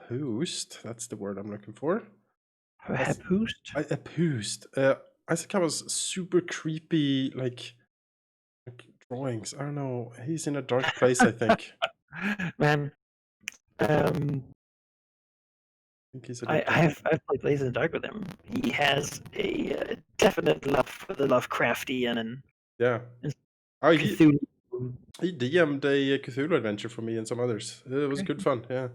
opposed. That's the word I'm looking for. Opposed? Opposed. I think I was super creepy, like drawings. I don't know. He's in a dark place, I think. Man, um, I think he's in a dark. I've played Blades in the Dark with him. He has a definite love for the Lovecraftian and Yeah. Oh, Cthulhu. he DM'd a Cthulhu adventure for me and some others. It was good fun. Yeah.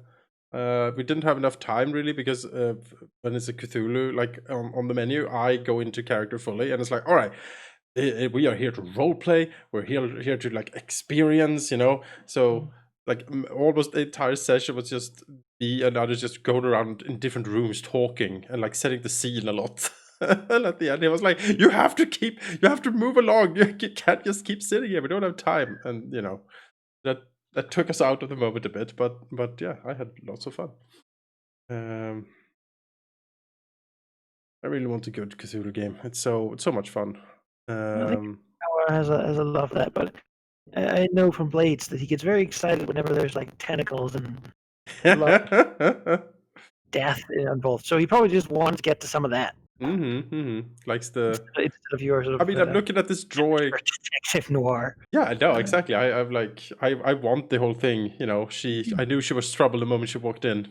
We didn't have enough time really because when it's a Cthulhu, like on the menu, I go into character fully, and it's like, all right, we are here to roleplay. We're here to like experience, you know. So like almost the entire session was just me and others just going around in different rooms talking and like setting the scene a lot. And at the end, he was like, you have to move along. You can't just keep sitting here. We don't have time." And you know, that took us out of the moment a bit. But yeah, I had lots of fun. I really want a good Cthulhu game. It's so much fun. I think Noah has a love for that, but I know from Blades that he gets very excited whenever there's like tentacles and death involved. So he probably just wants to get to some of that. Likes the. Instead of your sort of. I mean, I'm looking at this drawing. Detective noir. Yeah, I know exactly. I've like I want the whole thing. You know, I knew she was trouble the moment she walked in.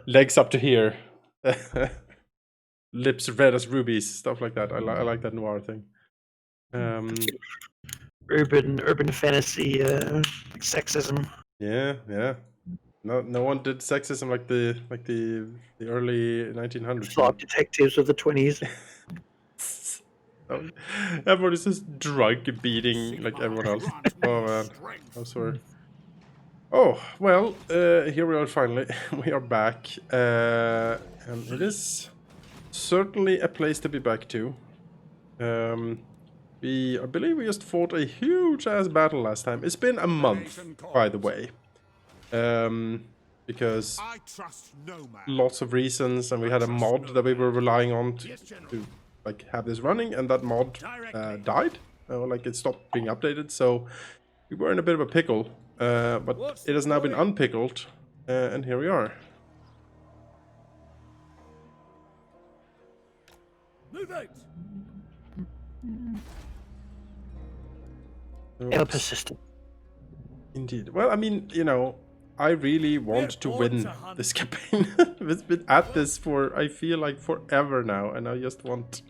Legs up to here, lips red as rubies, stuff like that. I like that noir thing. Urban fantasy, sexism. Yeah. No one did sexism like the early 1900s. Flawed detectives of the 20s. Everyone is just drunk, beating like everyone else. Oh man, I'm sorry. Oh well, here we are finally. We are back, and it is certainly a place to be back to. I believe we just fought a huge ass battle last time. It's been a month, by the way. Because lots of reasons, and we had a mod that we were relying on to like have this running, and that mod died, or like it stopped being updated. So we were in a bit of a pickle, but it has now been unpickled, and here we are. Move out. Ever persistent. Indeed. Well, I mean, you know, I really want to win this campaign. It's been at this for, I feel like, forever now, and I just want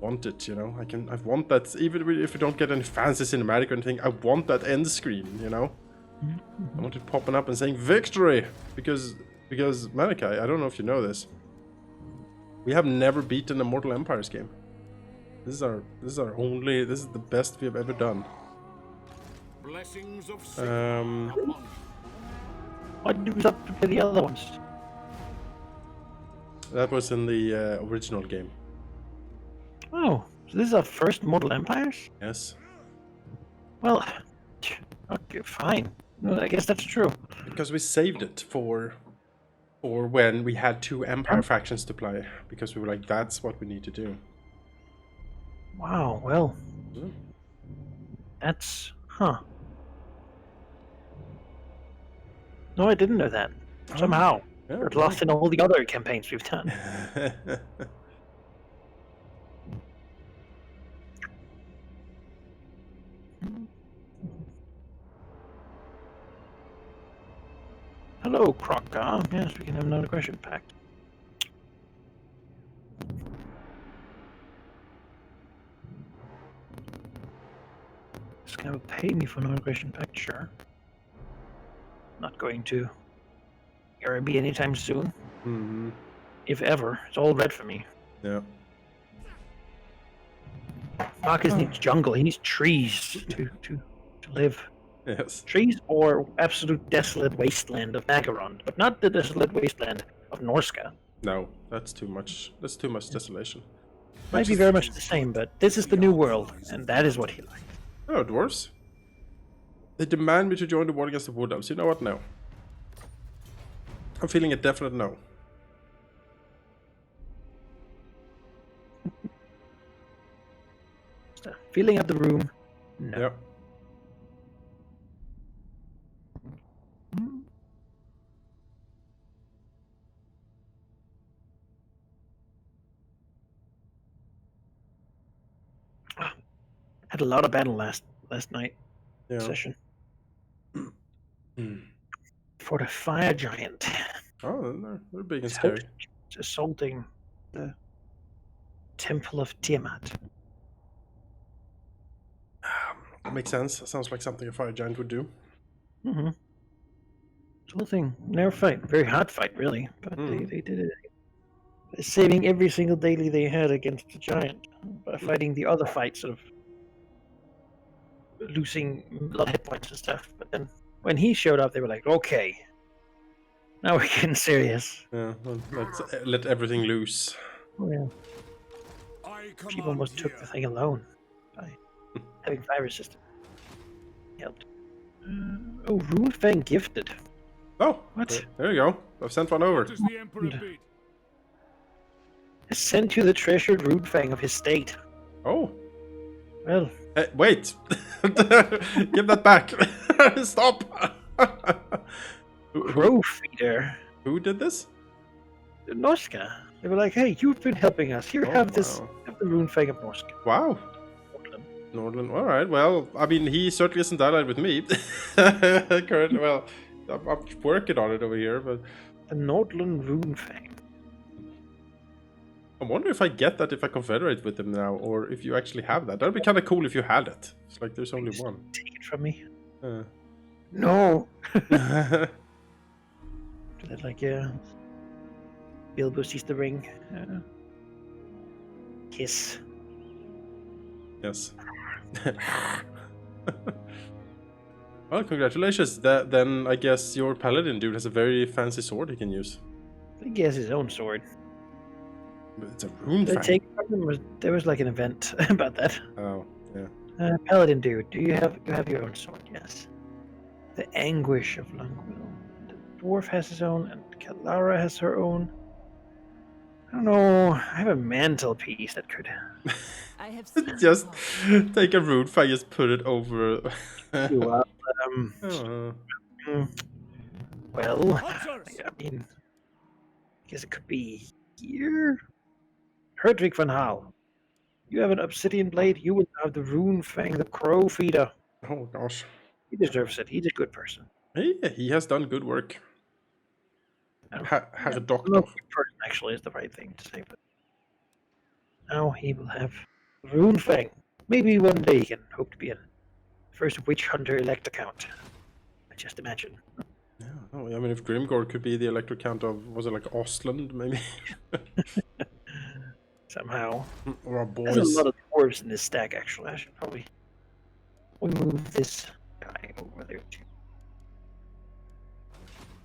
it, you know. I want that, even if we don't get any fancy cinematic or anything, I want that end screen, you know. I want it popping up and saying victory, because Manaki, I don't know if you know this, we have never beaten a Mortal Empires game. This is the best we have ever done. Blessings of why did we up to play the other ones? That was in the original game. Oh, so this is our first Mortal Empires? Yes. Well, okay, fine. Well, I guess that's true. Because we saved it for when we had two Empire factions to play, because we were like, that's what we need to do. Wow, well, that's, huh. No, I didn't know that. Somehow. Yeah, We're lost in all the other campaigns we've done. Hello, Crocker. Yes, we can have another question packed. It's gonna pay me for another question pack, sure. Not going to be anytime soon. If ever. It's all red for me. Yeah. Marcus needs jungle. He needs trees to live. Yes. Trees or absolute desolate wasteland of Nagaron, but not the desolate wasteland of Norska. No, that's too much. That's too much desolation. Might be very much the same, but this is the new world, and that is what he likes. Oh, dwarves. They demand me to join the war against the Wood Elves. You know what? No. I'm feeling a definite no. Feeling of the room, no. Yep. Had a lot of battle last night session. For the fire giant. Oh, they're big and scary. Assaulting the Temple of Tiamat. That makes sense. Sounds like something a fire giant would do. Mm-hmm. It's a little thing. Never fight. Very hard fight, really. But they did it. Saving every single daily they had against the giant by fighting the other fight, sort of losing a lot of hit points and stuff. But then when he showed up, they were like, okay, now we're getting serious. Yeah, well, let's let everything loose. Oh, yeah. She almost took the thing alone by having fire resistance. Helped. Oh, Runefang gifted. Oh, what? There you go. I've sent one over. I sent you the treasured Runefang of his state. Oh. Well. Hey, wait. Give that back. Stop. Crow feeder. Who did this? Norska. They were like, hey, you've been helping us. Here, have this. Have the Runefang of Norska. Wow. Nordland. All right. Well, I mean, he certainly isn't allied with me. Well, I'm working on it over here, but the Nordland Runefang. I wonder if I get that if I confederate with him now, or if you actually have that. That'd be kind of cool if you had it. It's like there's only one. Take it from me. No. Like Bilbo sees the ring. Kiss. Yes. Well, congratulations. Then I guess your paladin dude has a very fancy sword he can use. I think he has his own sword. But it's a Runefang. There was like an event about that. Oh, yeah. Paladin dude, do you have your own sword? Yes. The Anguish of Lungwill. The dwarf has his own, and Kalara has her own. I don't know. I have a mantle piece that could. I have just take a Runefang, just put it over. Well, I mean, I guess it could be here. Herdrick van Hal, you have an obsidian blade. You will have the Runefang, the crow feeder. Oh gosh, he deserves it. He's a good person. He has done good work. Has a doctor. Good person actually is the right thing to say, but now he will have Runefang. Maybe one day he can hope to be a first witch hunter elector count. I just imagine. Yeah, oh, I mean, if Grimgore could be the elector count of, was it like Ostland, maybe? Somehow. Or our boys. There's a lot of dwarves in this stack, actually. I should probably move this guy over there too.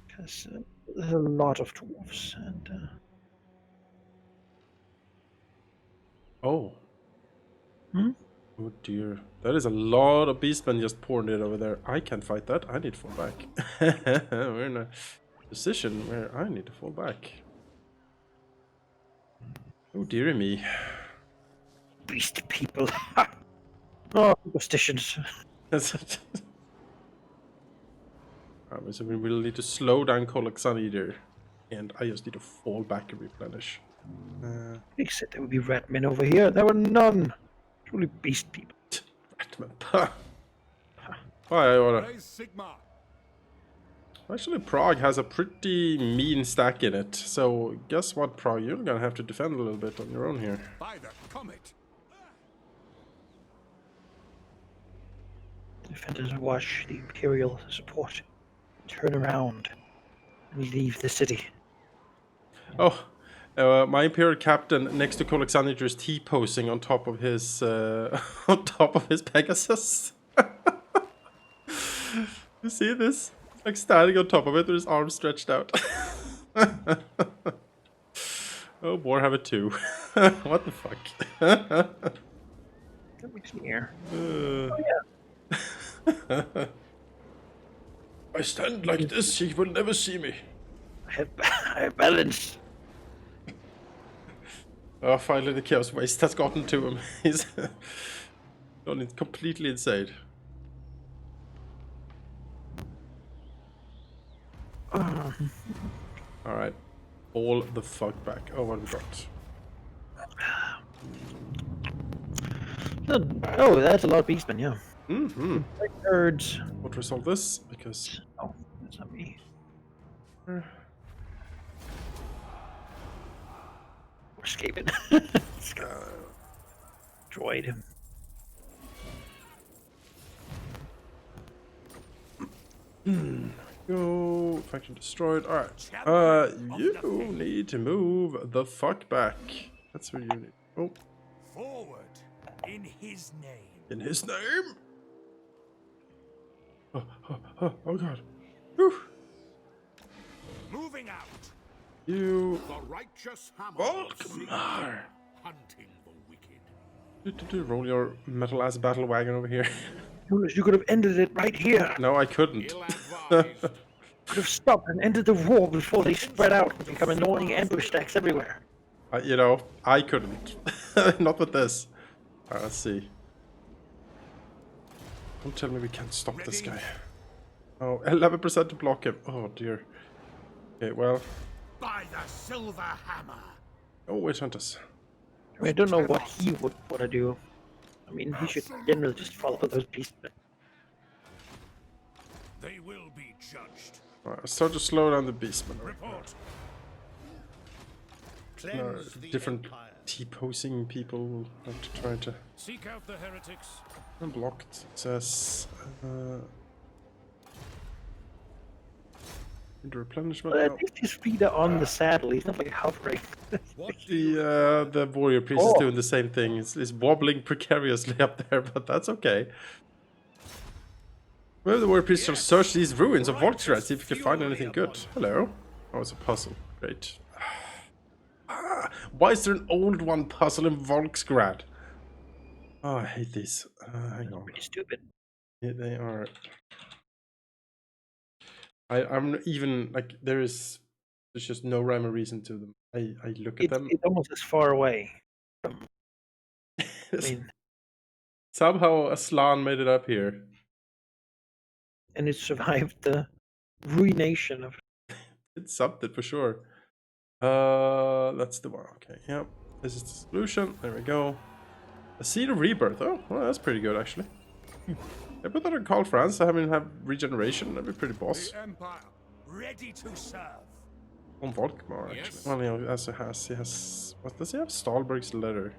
Because there's a lot of dwarves and. Oh. Oh dear. That is a lot of beastmen just poured in over there. I can't fight that. I need to fall back. We're in a position where I need to fall back. Oh dearie me. Beast people. Oh, superstitions. That's it. So we will need to slow down Coloxan, and I just need to fall back and replenish. They said there would be ratmen over here. There were none. Truly beast people. Ratmen. I oughta. Actually, Prague has a pretty mean stack in it. So guess what, Prague? You're gonna have to defend a little bit on your own here. By the comet. Defenders watch the Imperial support turn around and leave the city. Oh, my Imperial captain next to Coloxanitor is T-posing on top of his Pegasus. You see this? Like standing on top of it with his arms stretched out. Oh, Warhammer 2. What the fuck? That makes me here. Oh, yeah. I stand like this, he will never see me. I have balance. Oh, finally the Chaos Waste has gotten to him. He's gone completely insane. Alright. All the fuck back. Oh, what have we got? Oh, that's a lot of beastmen, yeah. Mm-hmm. Birds. What resolve this? Because... Oh, that's not me. Uh, We're escaping. Droid him. Go. Faction destroyed. Alright. You need to move the fuck back. That's what you need. Oh. Forward in his name. In his name? Oh god. Whew. Moving out. You... The righteous hammer. Volkmar. Hunting the wicked. Roll your metal ass battle wagon over here. You could have ended it right here. No, I couldn't. Could have stopped and ended the war before they spread out and become annoying ambush stacks everywhere. You know, I couldn't. Not with this. Alright, let's see. Don't tell me we can't stop this guy. Oh, 11% to block him. Oh dear. Okay, well. By the silver hammer. Oh, wait, hunters. I mean, I don't know what he would want to do. I mean, he should generally just follow those beastmen. They will be judged. Alright, start to slow down the beastmen. Report. Different T-posing people have to try to... Seek out the heretics. Unblocked. It says... into replenishment. At least his feet are on the saddle. He's not like hovering. The warrior priest is doing the same thing. It's wobbling precariously up there, but that's okay. Well, the warrior priest shall search these ruins of Volksgrad, see if he can find anything good. Hello. Oh, it's a puzzle. Great. Why is there an old one puzzle in Volksgrad? Oh, I hate these. Hang on. Pretty stupid. Yeah, they are. I'm even like there's just no rhyme or reason to them. I look at them. It's almost as far away. I mean, somehow Aslan made it up here, and it survived the ruination of. It's something for sure. That's the one. Okay, yep. This is the solution. There we go. A seed of rebirth. Oh, well, that's pretty good actually. I put that on Call France. I haven't have regeneration. That'd be pretty boss. The Empire, ready to serve. On Volkmar, actually. Yes. Well, you know, as he has. What does he have? Stahlberg's letter.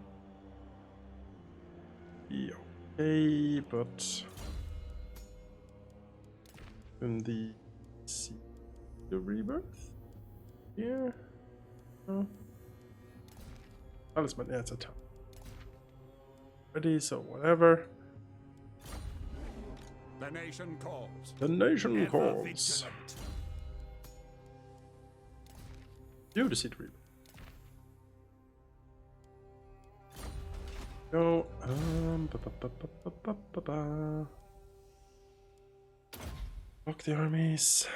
Yeah, okay, but in the Seed of Rebirth? Yeah. No. Talisman, yeah, it's a town. Ready, so whatever. The nation calls. The nation Ever calls. vigilant. You the Seed of Rebirth. Go. Block the armies.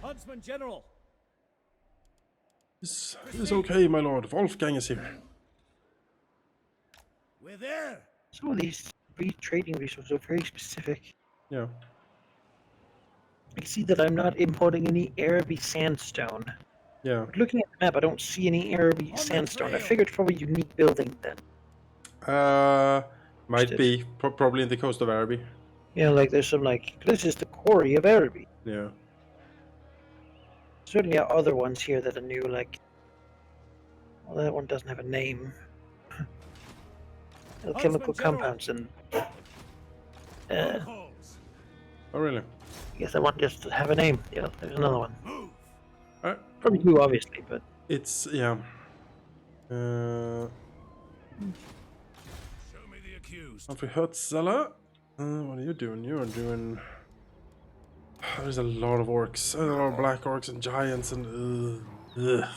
Huntsman General. It's okay, my lord. Wolfgang is here. We're there. Some of these trading resources are very specific. Yeah. I see that I'm not importing any Araby sandstone. Yeah. But looking at the map, I don't see any Araby sandstone. I figured it's probably a unique building then. Might be probably in the coast of Araby. Yeah, like there's some like this is the quarry of Araby. Yeah. Certainly are other ones here that are new, like well, that one doesn't have a name. Alchemical compounds and Calls. Oh really? I guess that one just have a name. Yeah, there's another one. Move. Probably two, obviously, but It's yeah. Show me the accused. Humphrey Hutzela. What are you doing? You are doing. There's a lot of orcs, a lot of black orcs and giants and. Ugh.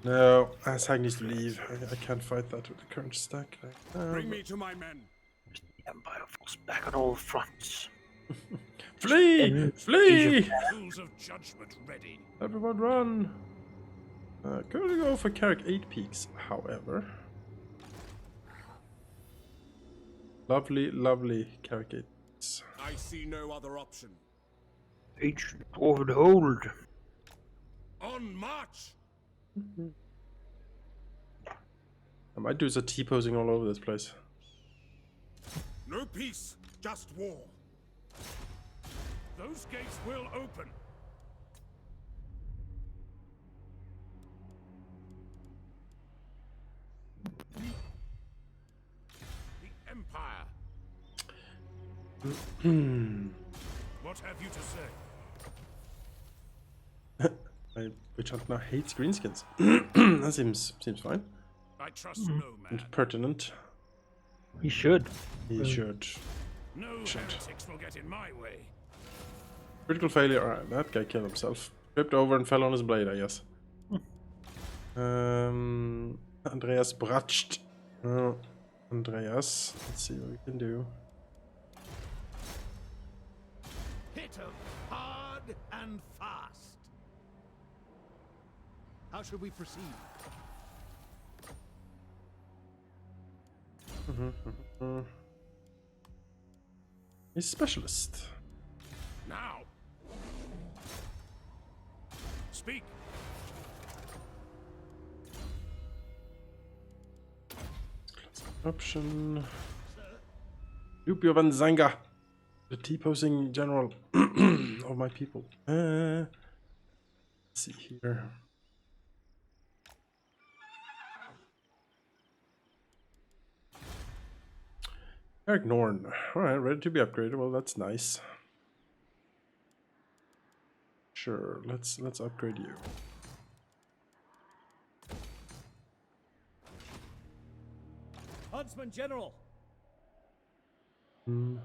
No, Ashag needs to leave. I can't fight that with the current stack. Bring me to my men. the Empire falls back on all fronts. Flee! Flee! Tools of judgment ready. Everyone run! Gonna go for Carrick 8 Peaks, however. Lovely, lovely Carrick 8 Peaks. I see no other option. Ancient dwarven hold. On march! I might do some T-posing all over this place. No peace, just war. Those gates will open. The Empire. What have you to say? My witch hunter now hates greenskins. That seems fine. I trust no man. And pertinent. He should. He should. No heretics will get in my way. Critical failure. Alright, that guy killed himself. Tripped over and fell on his blade, I guess. Andreas Bratscht. Andreas. Let's see what we can do. Hit 'em hard and fast. How should we proceed? He's a specialist. Now. Speak. Option. Lupio Van Zanga. The T-posing general of my people. Let's see here. Eric Norn. Alright, ready to be upgraded. Well, that's nice. Sure, let's upgrade you. Huntsman General. I'm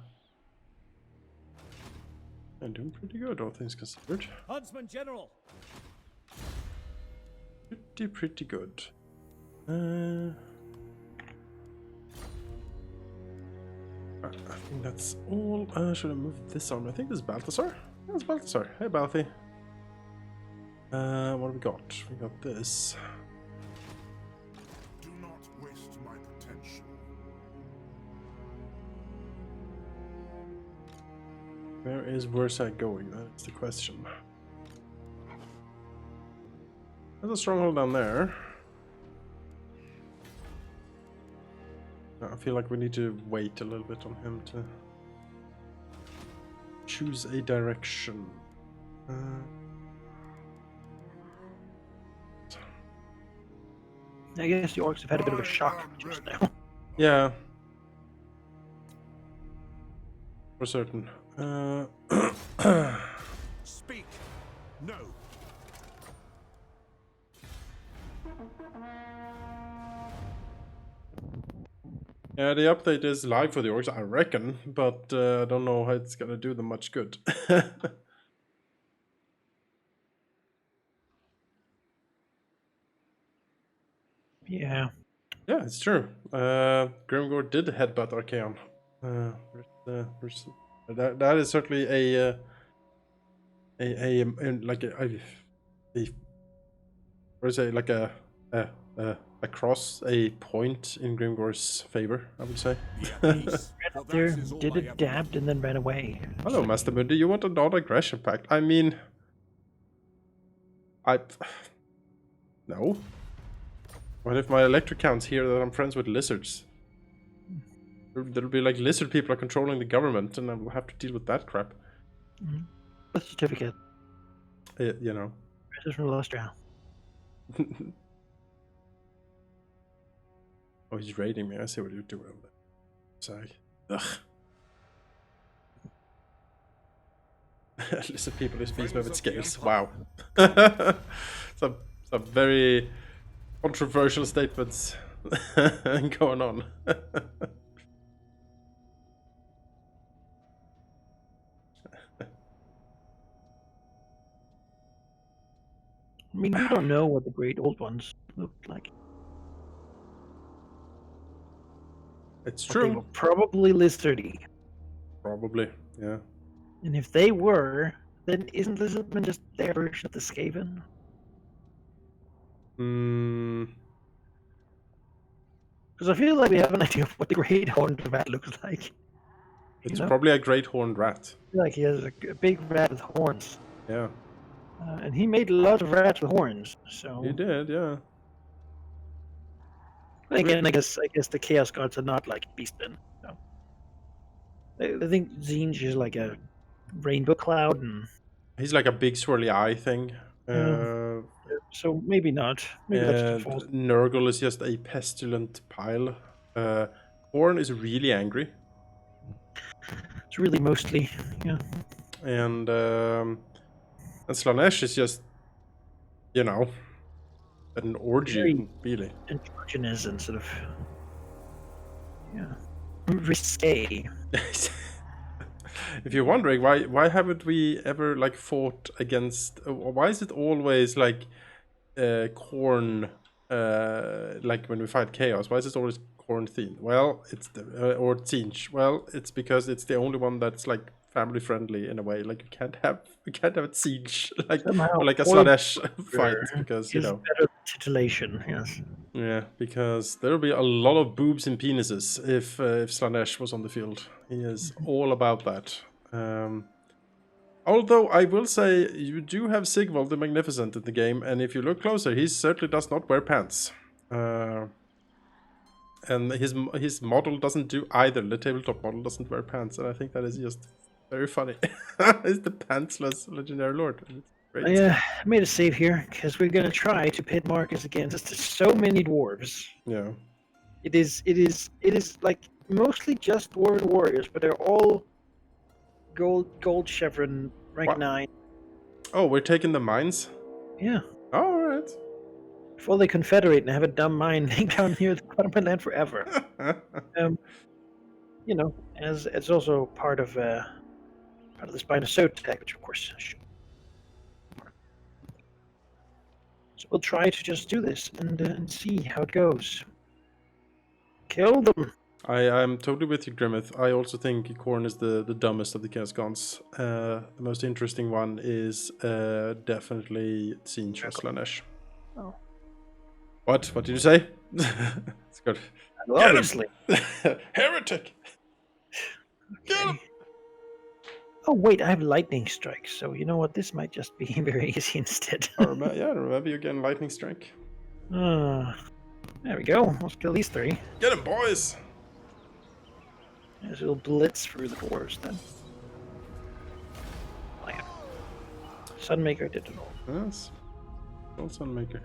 doing pretty good, all things considered. Huntsman General. Pretty good. I think that's all. Should I move this on? I think this is Balthasar. Yeah, it's Balthasar. Hey, Balthy. What have we got? We got this. Do not waste my potential. Where is Versailles going? That's the question. There's a stronghold down there. I feel like we need to wait a little bit on him to choose a direction. I guess the orcs have had a bit of a shock just now. Yeah. For certain. Speak. No. Yeah, the update is live for the orcs, I reckon, but I don't know how it's gonna do them much good. Yeah. Yeah, it's true. Grimgore did headbutt Archaon. That is certainly like a cross, a point in Grimgore's favor, I would say. There did it, dabbed, and then ran away. Hello, Master Mundi. You want a non-aggression pact? I mean, no. What if my elector counts here that I'm friends with lizards? There'll be like lizard people are controlling the government, and I will have to deal with that crap. Birth certificate. You know. This is from Lustral. Oh, he's raiding me. I see what you're doing. Sorry. Ugh. Lizard people is beast with scales. Wow. some very controversial statements going on. I mean, we don't know what the great old ones looked like. It's But they true. were probably lizardy. Probably, yeah. And if they were, then isn't Lizardman just their version of the Skaven? Because I feel like we have an idea of what the Great Horned Rat looks like. It's You know? probably a great horned rat. Like he has a big rat with horns. Yeah. And he made a lot of rats with horns, so... He did, yeah. Again, I guess the Chaos Gods are not like beastmen. So. I think Zinj is like a rainbow cloud, and He's like a big swirly eye thing. so maybe not. Maybe that's too And false. Nurgle is just a pestilent pile. Horn is really angry. It's really mostly, yeah. And Slanesh is just, you know, an orgy, Very really. androgynous and sort of, yeah, risque. If you're wondering why haven't we ever like fought against? Why is it always like corn? Like when we fight chaos, why is it always corn themed? Well, it's the or Tzeentch. Well, it's because it's the only one that's like family friendly in a way. Like you can't have a Tzeentch like Somehow or like a corn Slanesh fight because you is know. better than titillation. Yes. Yeah, because there'll be a lot of boobs and penises if Slanesh was on the field. He is all about that. Although I will say you do have Sigvald the Magnificent in the game, and if you look closer, he certainly does not wear pants. And his model doesn't do either. The tabletop model doesn't wear pants, and I think that is just very funny. It's the pantsless legendary lord. It's great. I made a save here because we're gonna try to pit Marcus against so many dwarves. Yeah. It is like mostly just dwarven warriors, but they're all gold chevron rank 9. Oh, we're taking the mines? Yeah. Oh, alright. Before they confederate and have a dumb mine laying down here at the bottom of my land forever. You know, as it's also part of the Spina Sotek, which of course I should. So we'll try to just do this and see how it goes. Kill them. I'm totally with you, Grimmeth. I also think Khorne is the dumbest of the Chaos Gods. The most interesting one is definitely Tzeentch or Slanesh. Oh. What? What did you say? It's good. Well, obviously. Heretic! Get him! Oh wait, I have lightning strike, so you know what? This might just be very easy instead. Remember you getting lightning strike. There we go. Let's kill these 3. Get him, boys! There's a little blitz through the dwarves then. Oh, yeah. Sunmaker did it all. Yes. Old Sunmaker.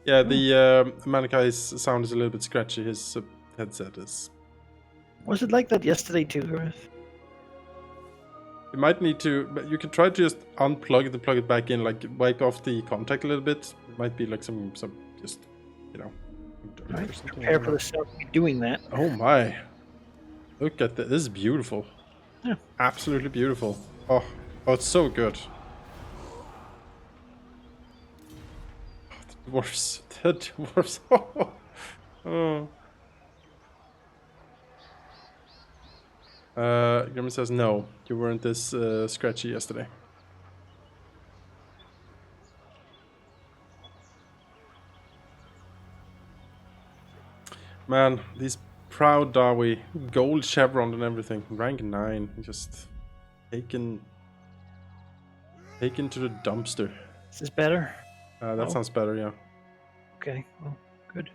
Yeah, the Manakai's sound is a little bit scratchy. His headset is... Was it like that yesterday too, Gareth? You might need to... But you can try to just unplug it and plug it back in, like wipe off the contact a little bit. It might be like some just, you know... Right, prepare for the sound of me doing that. Oh my. Look at this. This is beautiful. Yeah. Absolutely beautiful. Oh, it's so good. The dwarves. The dwarves. Oh. Grimmy says, no, you weren't this scratchy yesterday. Man, these proud Dawi, gold chevron and everything, rank 9, just taken to the dumpster. Is this better? That sounds better, yeah. Okay, well, good.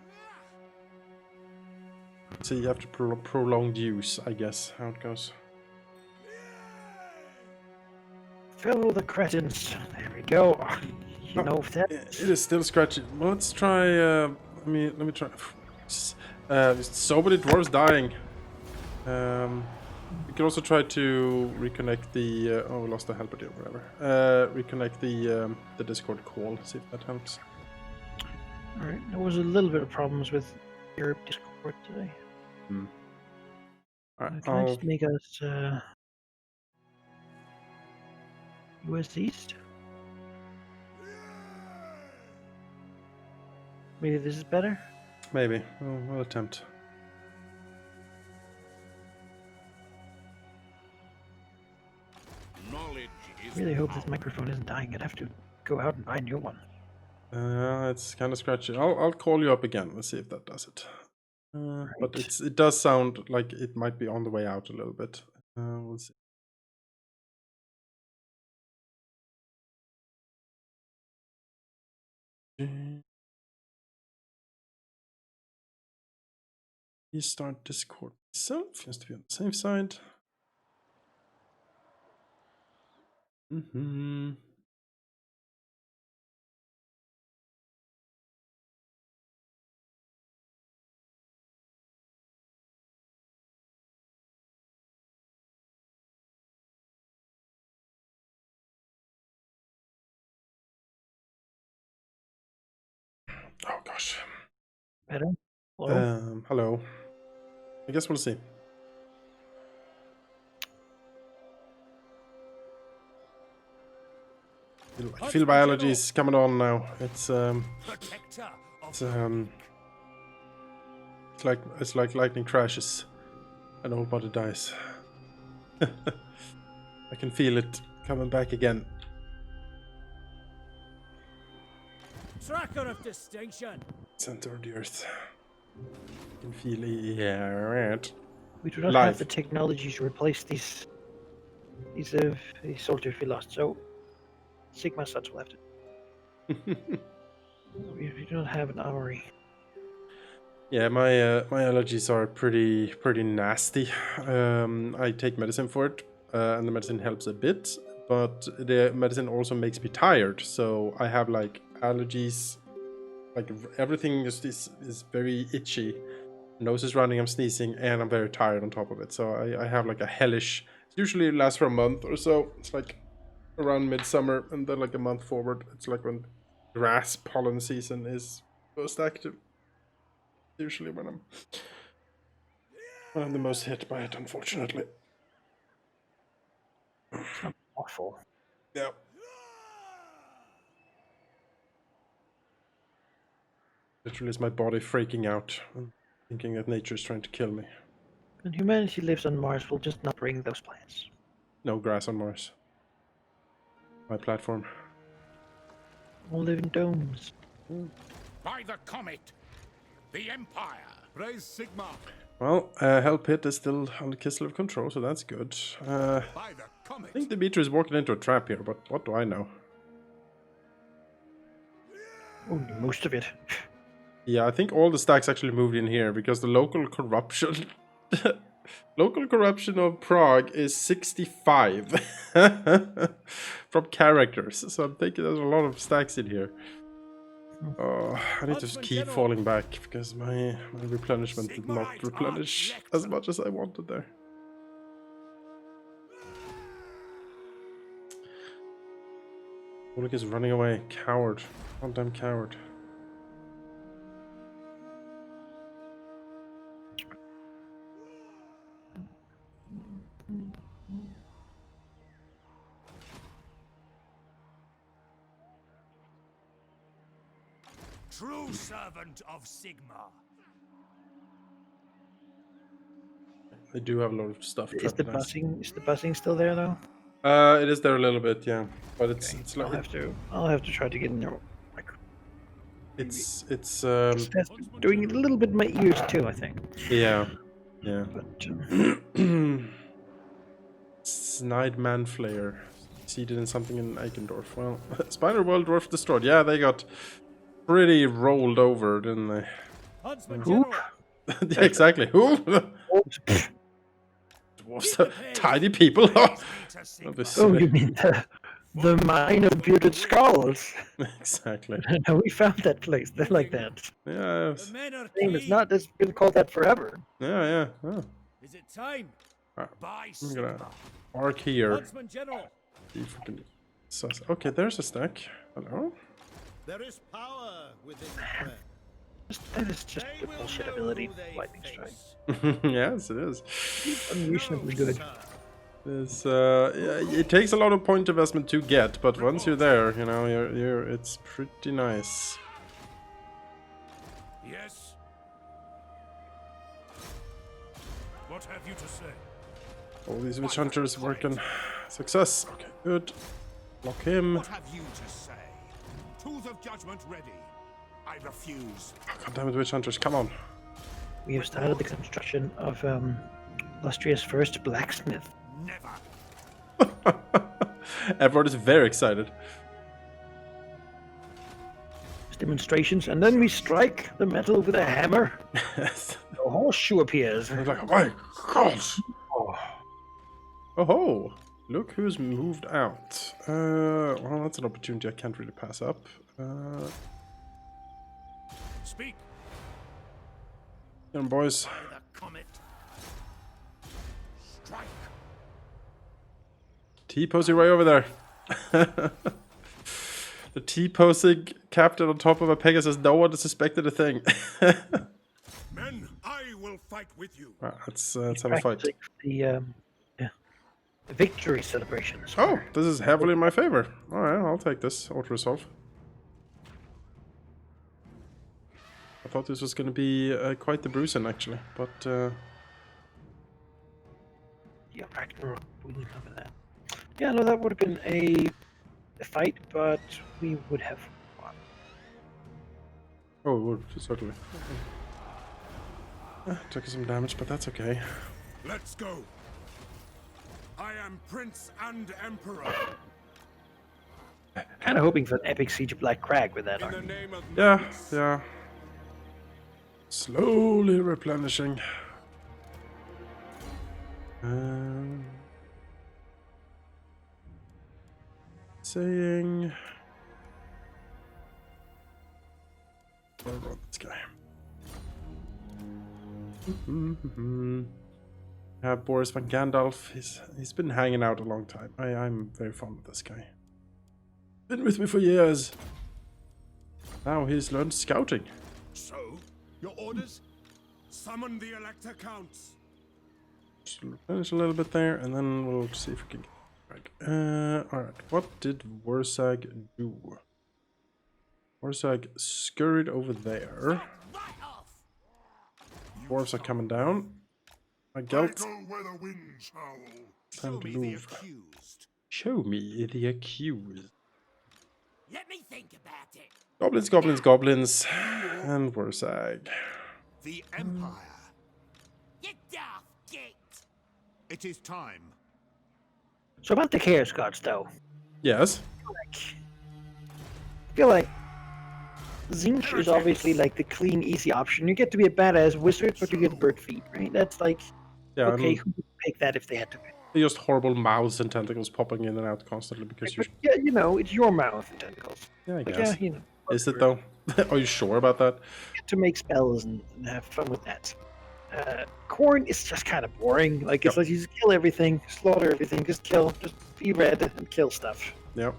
So you have to prolonged use, I guess, how it goes. Fill the cretins. There we go. You know that. It is still scratchy. Well, let's try. Let me try. So many dwarves dying. We can also try to reconnect the. Oh, we lost the helper deal, whatever. Reconnect the Discord call. See if that helps. All right. There was a little bit of problems with your Discord today. All right. Can I just make us US East? Maybe this is better. Maybe. We'll attempt. Knowledge is I really hope this microphone isn't dying. I'd have to go out and buy a new one. It's kind of scratchy. I'll call you up again. Let's see if that does it. But Right. it does sound like it might be on the way out a little bit. We'll see. Restart Discord myself, just to be on the safe side. Oh gosh. Better? Hello? Hello. I guess we'll see. Field biology is coming on now. It's like lightning crashes, and old body dies. I can feel it coming back again. Tracker of distinction. Center of the earth. I can feel it. Yeah, right. We do not have the technology to replace these soldiers we lost, so Sigma Suns will have to. we do not have an armory. Yeah, my allergies are pretty nasty. I take medicine for it, and the medicine helps a bit, but the medicine also makes me tired. So I have like allergies, like everything is very itchy. Nose is running, I'm sneezing, and I'm very tired on top of it. So I have like a hellish. It usually lasts for a month or so. It's like around midsummer, and then like a month forward, it's like when grass pollen season is most active. Usually when I'm the most hit by it, unfortunately. It's awful. Yeah. Literally is my body freaking out and thinking that nature is trying to kill me. When humanity lives on Mars, we'll just not bring those plants. No grass on Mars. My platform. We'll live in domes. By the comet, the Empire. Praise Sigma. Well, Hell Pit is still under Kissel of control, so that's good. By the I comet. think Dimitri is walking into a trap here, but what do I know? Oh, most of it. Yeah, I think all the stacks actually moved in here because the local corruption... local corruption of Prague is 65 from characters. So I'm thinking there's a lot of stacks in here. Oh, I need to keep falling back because my replenishment did not replenish as much as I wanted there. Oleg is running away. Coward. Goddamn coward. True servant of Sigma. They do have a lot of stuff. Is the buzzing still there though? It is there a little bit, yeah, but it's Okay. it's like I'll have to try to get in there. it's That's doing a little bit in my ears too, I think. yeah. But Snide Manflayer. Seated in something in Eikendorf. Well, Spider World Dwarf destroyed. Yeah, they got pretty rolled over, didn't they? Huntsman Who? General. Yeah, exactly. Who? Dwarfs are tiny people. Oh, you mean the mine of bearded skulls? Exactly. We found that place. They're like that. Yeah. The men are Name is keen. not. It's been called that forever. Yeah. Oh. Is it time? Ah, By I'm gonna Sigma. arc here. Huntsman General. See if we can suss. Okay, there's a stack. Hello. There is power within prayer. That is just They a will bullshit know ability. who they Lightning strike. face. Yes, it is. Unreasonably good. It's, yeah, it takes a lot of point investment to get, but once you're there, you know, it's pretty nice. Yes. What have you to say? All these witch hunters working. Success. Okay, good. Block him. What have you to say? Tools of judgment ready. I refuse. Oh, God damn it, witch hunters, come on. We have started the construction of Lustria's first blacksmith. Never. Everyone is very excited. Demonstrations, and then we strike the metal with a hammer. Yes. A horseshoe appears. I was like, oh my gosh. Oh, Oh, look who's moved out. Well, that's an opportunity I can't really pass up. Speak. Come on, boys. By the comet. Strike. T-posing way over there. The T-posing captain on top of a Pegasus. No one suspected a thing. Men, I will fight with you. Right, let's have a fight. practicing the victory celebrations. Oh, this is heavily in my favor. All right, I'll take this auto resolve. I thought this was going to be quite the bruising, actually, but Yeah, Ragnarok, we didn't cover that. Yeah, no, that would have been a fight, but we would have won. oh, it would, certainly. Took some damage, but that's okay. Let's go. I am Prince and Emperor. Kind of hoping for an epic siege of Black Crag with that In the army. name of Yeah, Magnus. yeah. Slowly replenishing. Saying. What about this guy? Boris van Gandalf. He's been hanging out a long time. I'm very fond of this guy. Been with me for years. Now he's learned scouting. So, your orders? Summon the elector counts. Just replenish a little bit there, and then we'll see if we can get back. Alright, what did Warsag do? Warsag scurried over there. Dwarves are coming down. My gelt. where the winds howl. Time to Show me the move. accused. Show me the accused. Let me think about it. Goblins, goblins, goblins. And Warsag. The Empire. You daft git. It is time. So about the Chaos Gods, though, Yes. I feel like Zinch is obviously like the clean, easy option. You get to be a badass wizard, but you get bird feet, right? That's like, Yeah, okay, and who would pick that if they had to pick? they're just horrible mouths and tentacles popping in and out constantly because you. But, yeah, you know, it's your mouth and tentacles. Yeah, I But guess. yeah, you know. Is it though? Are you sure about that? Get to make spells and have fun with that. Corn is just kind of boring. Like, it's Yep. like you just kill everything, slaughter everything, just kill, just be red and kill stuff. Yeah.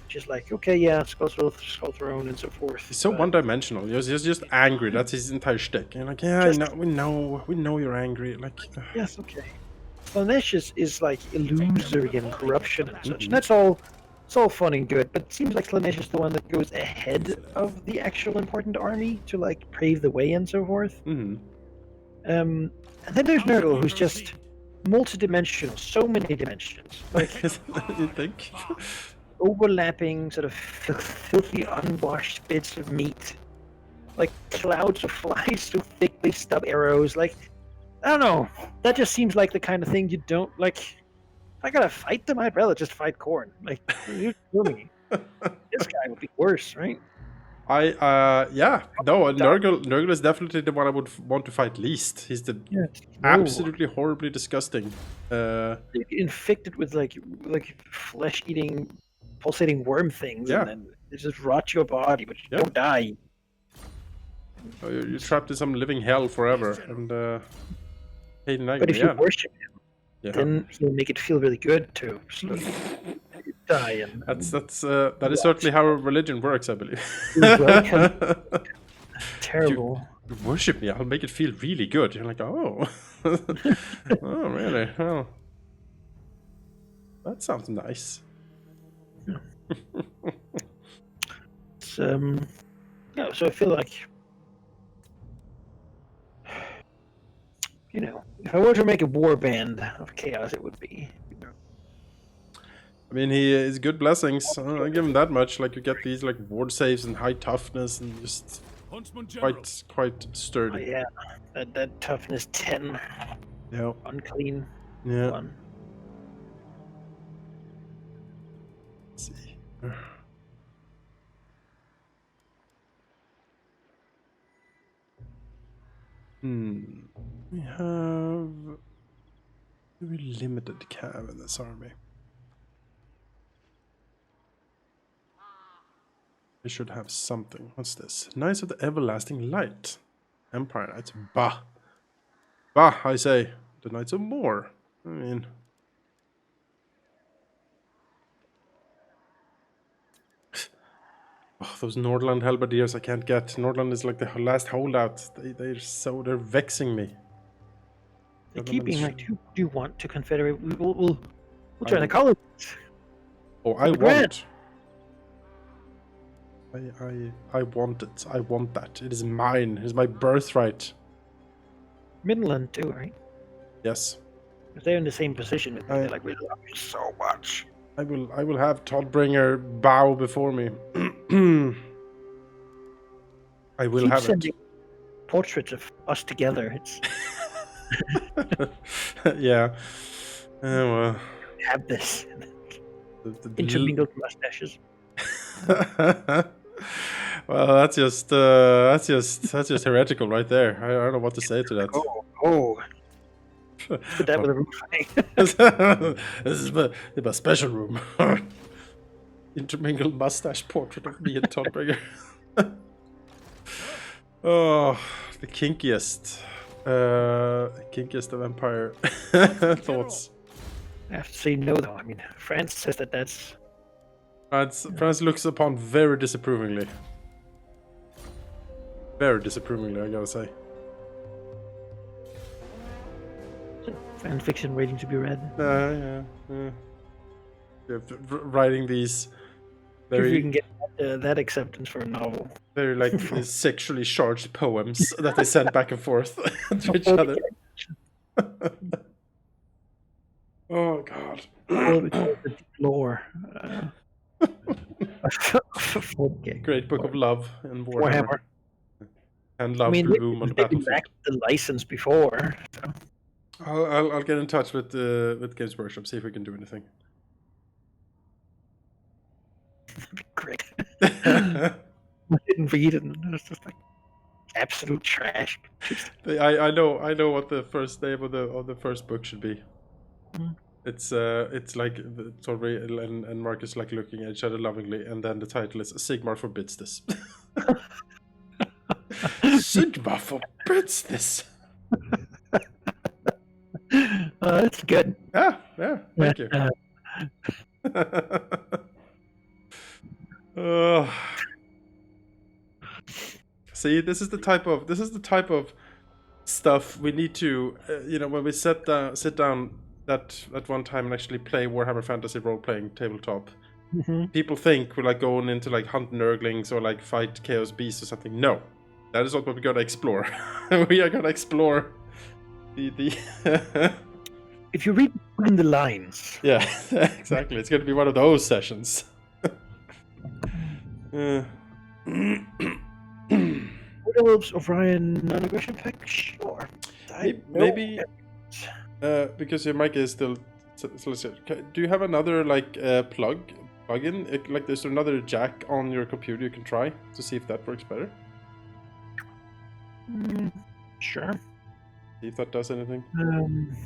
Just like, okay, yeah, skull throne and so forth. He's so but- one-dimensional. He's just angry. That's his entire shtick. You're like, yeah, Just- we know you're angry. Like, Yes, okay. Slanesh is like illusory and corruption and such. And that's all. It's all fun and good, but it seems like Slanesh is the one that goes ahead of the actual important army to like pave the way and so forth. And then there's Nurgle, who's just multi-dimensional, so many dimensions, like you think? overlapping, sort of filthy, unwashed bits of meat, like clouds of flies so thick they stub arrows. Like, I don't know. That just seems like the kind of thing you don't like. If I gotta fight them, I'd rather just fight Khorne. Like, you're killing me. This guy would be worse, right? Yeah, no, Nurgle is definitely the one I would want to fight least. He's the absolutely horribly disgusting. Infected with like flesh-eating, pulsating worm things, Yeah. and then it just rots your body, but you Yeah. don't die. You're trapped in some living hell forever, and hating agony, But if you yeah. worship him, Yeah. then he'll make it feel really good to slowly die. And That is certainly how religion works, I believe. welcome. Terrible. You worship me, I'll make it feel really good. You're like, oh, oh, really? Oh, that sounds nice. It's, yeah, so I feel like, you know, if I were to make a war band of chaos, it would be. I mean, he is good blessings. I give him that much. Like, you get these like ward saves and high toughness, and just Huntsman General. quite Oh, sturdy. yeah, that toughness 10, Yeah. unclean Yeah. 1. Let's see. We have very limited cav in this army. We should have something. What's this? Knights of the Everlasting Light. Empire Knights. Bah. Bah, I say. The Knights of War. I mean... Oh, those Nordland Halberdiers I can't get. Nordland is like the last holdout. They're vexing me. They're keeping like, do you want to confederate? We'll join the college. Oh, I want. I want it. I want that. It is mine. It is my birthright. Midland too, right? Yes. Because they're in the same position with me. They're like, we love you so much. I will have Toddbringer bow before me. I will have it. Portraits of us together. It's yeah. Well. Have this. The intermingled mustaches. Well, that's just heretical right there. I don't know what to say to that. Oh. Put that with a roof. This is my special room. Intermingled mustache portrait of me and Toddbringer. Oh, the kinkiest of Empire thoughts. I have to say no, though. I mean, France says that's... France looks upon very disapprovingly. Very disapprovingly, I gotta say. Fan fiction waiting to be read. Yeah. Writing these very... If you can get that acceptance for a novel. Very, like, sexually charged poems that they send back and forth to each other. Oh, God. Lore. Great book of love in Warhammer. And love through whom on the battlefield. Back the license before. So. I'll get in touch with Games Workshop, see if we can do anything. That'd be great. I didn't read it, and it was just like absolute trash. I know what the first name of the first book should be. It's like Torri and Marcus like looking at each other lovingly, and then the title is Sigmar forbids this. Sigmar forbids this. That's good. Yeah, thank you. See, this is the type of stuff we need to, when we sit down that at one time and actually play Warhammer Fantasy role-playing tabletop. People think we're like going into like hunt nurglings or like fight chaos beasts or something. No, that is not what we're gonna explore. We are gonna explore the. If you read between the lines. Yeah, exactly. It's gonna be one of those sessions. Wolves of Ryan non-aggression pack? Sure. Maybe because your mic is still. Do you have another like plug-in? Like, is there another jack on your computer you can try to see if that works better? Sure. See if that does anything.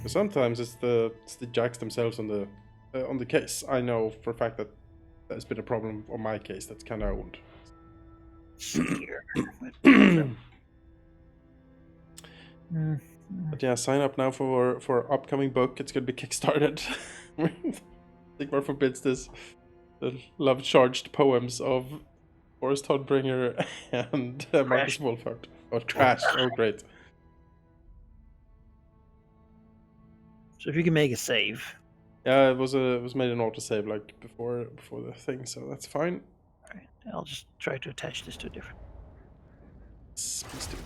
Sometimes it's the jacks themselves on the case. I know for a fact that there's been a problem on my case that's kind of old. But yeah, sign up now for upcoming book. It's gonna be kickstarted. Sigmar forbids this. The love-charged poems of Boris Toddbringer and Marcus Wolfhard. Oh, trash! Oh, great. So if you can make a save. Yeah, it was made an autosave like before the thing, so that's fine. Alright, I'll just try to attach this to a different. Yes, please do.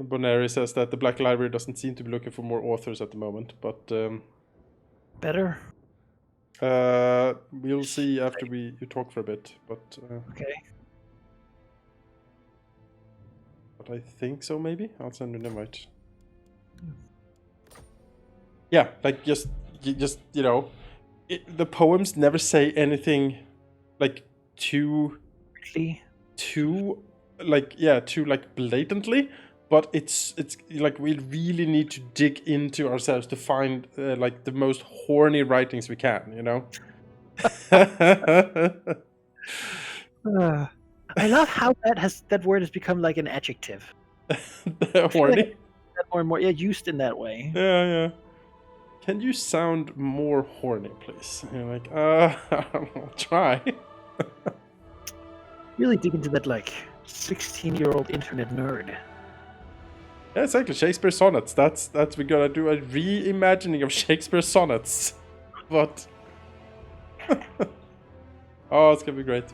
Boneri says that the Black Library doesn't seem to be looking for more authors at the moment, but Better? we'll see after you talk for a bit. But Okay. But I think so. Maybe I'll send an invite. Yeah, like just the poems never say anything like too blatantly, but it's like we really need to dig into ourselves to find like the most horny writings we can, you know. I love how that word has become like an adjective. Horny. Like that more and more, used in that way. Yeah. Can you sound more horny, please? And you're like, I'll try. Really dig into that, like, 16-year-old internet nerd. Yeah, exactly. Shakespeare sonnets. That's we're gonna do a reimagining of Shakespeare sonnets. But oh, it's gonna be great.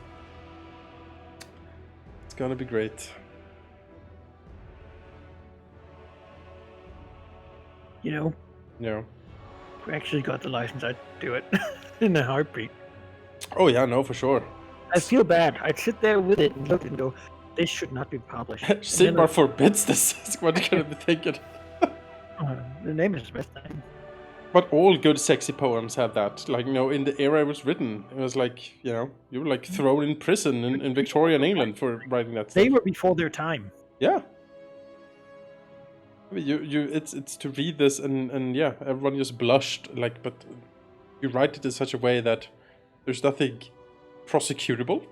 It's gonna be great. You know? Yeah. If we actually got the license, I'd do it in a heartbeat. Oh yeah, no, for sure. I feel bad. I'd sit there with it and look and go, this should not be published. Sigmar forbids this. Is what you're gonna be thinking. The name is the best name. But all good sexy poems have that. Like, you know, in the era it was written, it was like, you know, you were like thrown in prison in Victorian England for writing that stuff. They were before their time. Yeah. I mean, it's to read this and yeah, everyone just blushed, like, but you write it in such a way that there's nothing prosecutable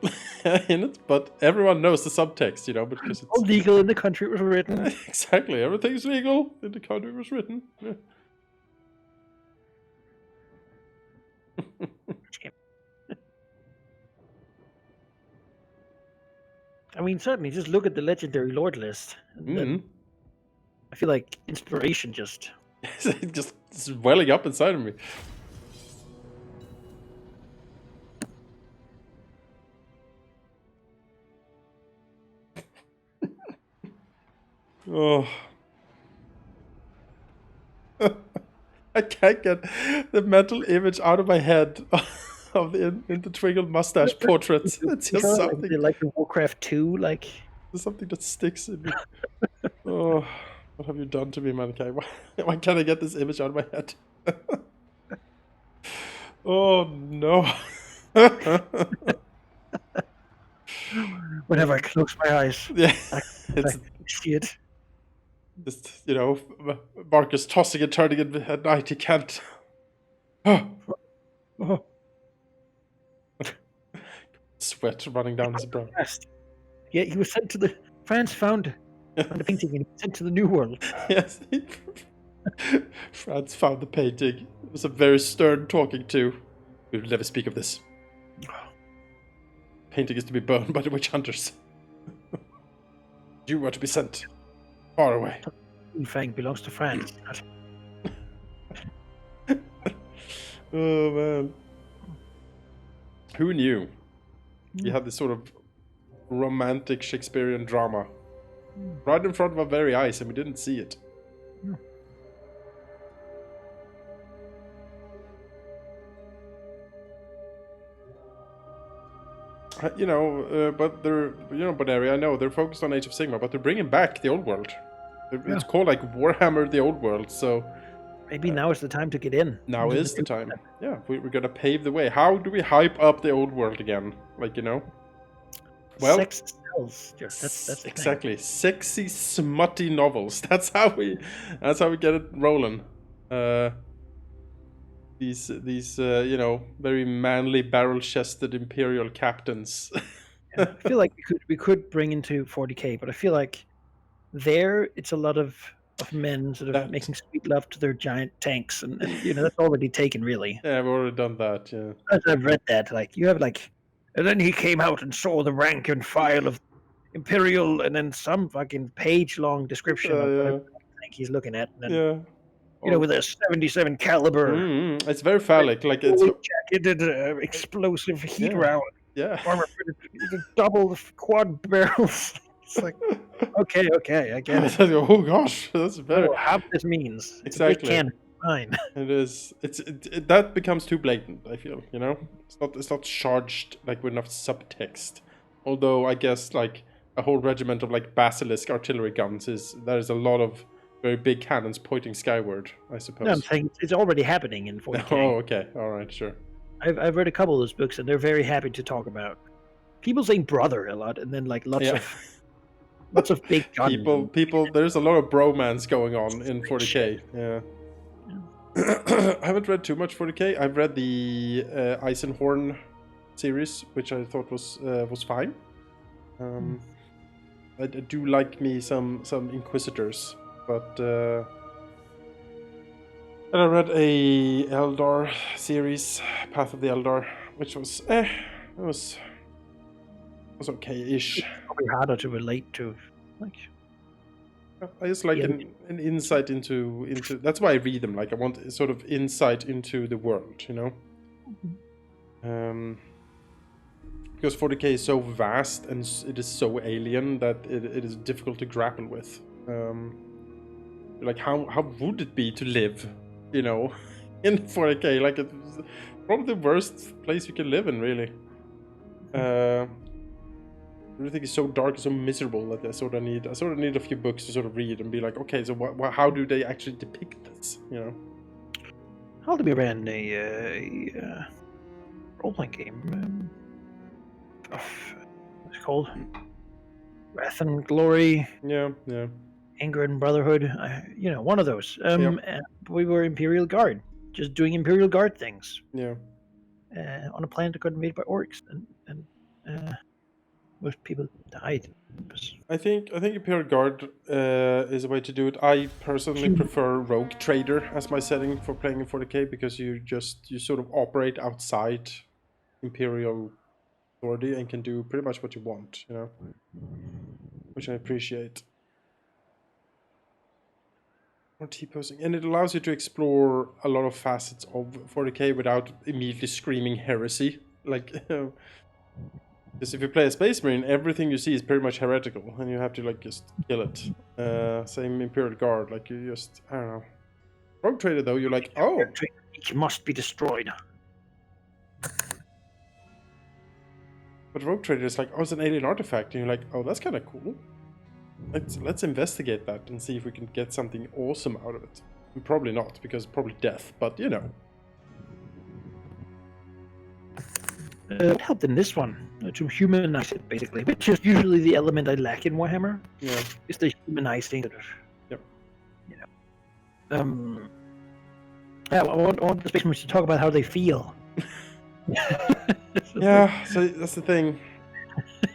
in it, but everyone knows the subtext, you know, because it's all legal in the country it was written. Exactly, everything's legal in the country it was written. Yeah. I mean, certainly, just look at the legendary lord list. I feel like inspiration just it's welling up inside of me. Oh. I can't get the mental image out of my head of the intertwinkled mustache portraits. It's just something like the Warcraft 2, like there's something that sticks in me. Oh, what have you done to me, Manaki? Why can't I get this image out of my head? Oh no. Whenever I close my eyes, Yeah, I see it. Just, you know, Marcus tossing and turning at night. He can't. Sweat running down his brow. Yeah, he was sent to the. France found the painting and he was sent to the New World. Yes. France found the painting. It was a very stern talking to. We will never speak of this. Painting is to be burned by the witch hunters. You were to be sent far away. Fang belongs to France. Oh man. Who knew? You had this sort of romantic Shakespearean drama right in front of our very eyes and we didn't see it. You know, but they're, you know, Boneri, I know they're focused on Age of Sigmar, but they're bringing back the old world. It's called like Warhammer the Old World, so maybe now is the time to get in. Now is the time. Yeah, we're gonna pave the way. How do we hype up the old world again? Like, you know, well, sex sells. That's exactly sexy, smutty novels. That's how we get it rolling. These you know, very manly, barrel-chested imperial captains. Yeah, I feel like we could bring into 40k, but I feel like there it's a lot of men sort of making sweet love to their giant tanks, and you know that's already taken, really. Yeah, we've already done that. Yeah, as I've read that, like you have like, and then he came out and saw the rank and file of imperial, and then some fucking page-long description of whatever tank he's looking at, and then, you know, with a 77 caliber. It's very phallic, like it's jacketed explosive heat round. Yeah, Armor double quad barrels. It's like Okay, I get it. Oh gosh, that's I very don't know how this means. It's a big exactly. can. Fine. It is. That becomes too blatant. I feel, you know, it's not charged like with enough subtext. Although I guess like a whole regiment of like basilisk artillery guns is a lot of very big cannons pointing skyward, I suppose. No, I'm saying it's already happening in 40K. Oh, okay, all right, sure. I've read a couple of those books, and they're very happy to talk about people saying brother a lot, and then like lots of big guns. People. There's a lot of bromance going on in 40K. Yeah. I haven't read too much 40K. I've read the Eisenhorn series, which I thought was fine. I do like me some Inquisitors, but and I read a Eldar series, Path of the Eldar, which was it was okay-ish. Probably harder to relate to, like. I just like an insight into. That's why I read them. Like I want a sort of insight into the world, you know. Because 40K is so vast and it is so alien that it is difficult to grapple with. Like how would it be to live, you know, in 40K? Like it's probably the worst place you can live in, really. Everything is so dark and so miserable that I sort of need a few books to sort of read and be like, okay, so how do they actually depict this, you know? Aldemir ran a role-playing game. What's it called? Wrath and Glory. Yeah. Anger and Brotherhood. One of those. And we were Imperial Guard, just doing Imperial Guard things. Yeah. On a planet that got invaded by orcs, and most people died. I think Imperial Guard is a way to do it. I personally prefer Rogue Trader as my setting for playing in 40K because you sort of operate outside Imperial authority and can do pretty much what you want, you know, which I appreciate. More T-posing, and it allows you to explore a lot of facets of 40K without immediately screaming heresy, like. Because if you play a Space Marine, everything you see is pretty much heretical, and you have to like just kill it. Same Imperial Guard, like you just, I don't know. Rogue Trader though, you're like, oh, it must be destroyed. But Rogue Trader is like, oh, it's an alien artifact, and you're like, oh, that's kind of cool. Let's investigate that and see if we can get something awesome out of it. And probably not, because probably death, but you know. What helped in this one to humanize it, basically, which is usually the element I lack in Warhammer. Yeah, is the humanizing. Yep. You know. Yeah, I want the Space Marines to talk about how they feel. Yeah, so that's the thing.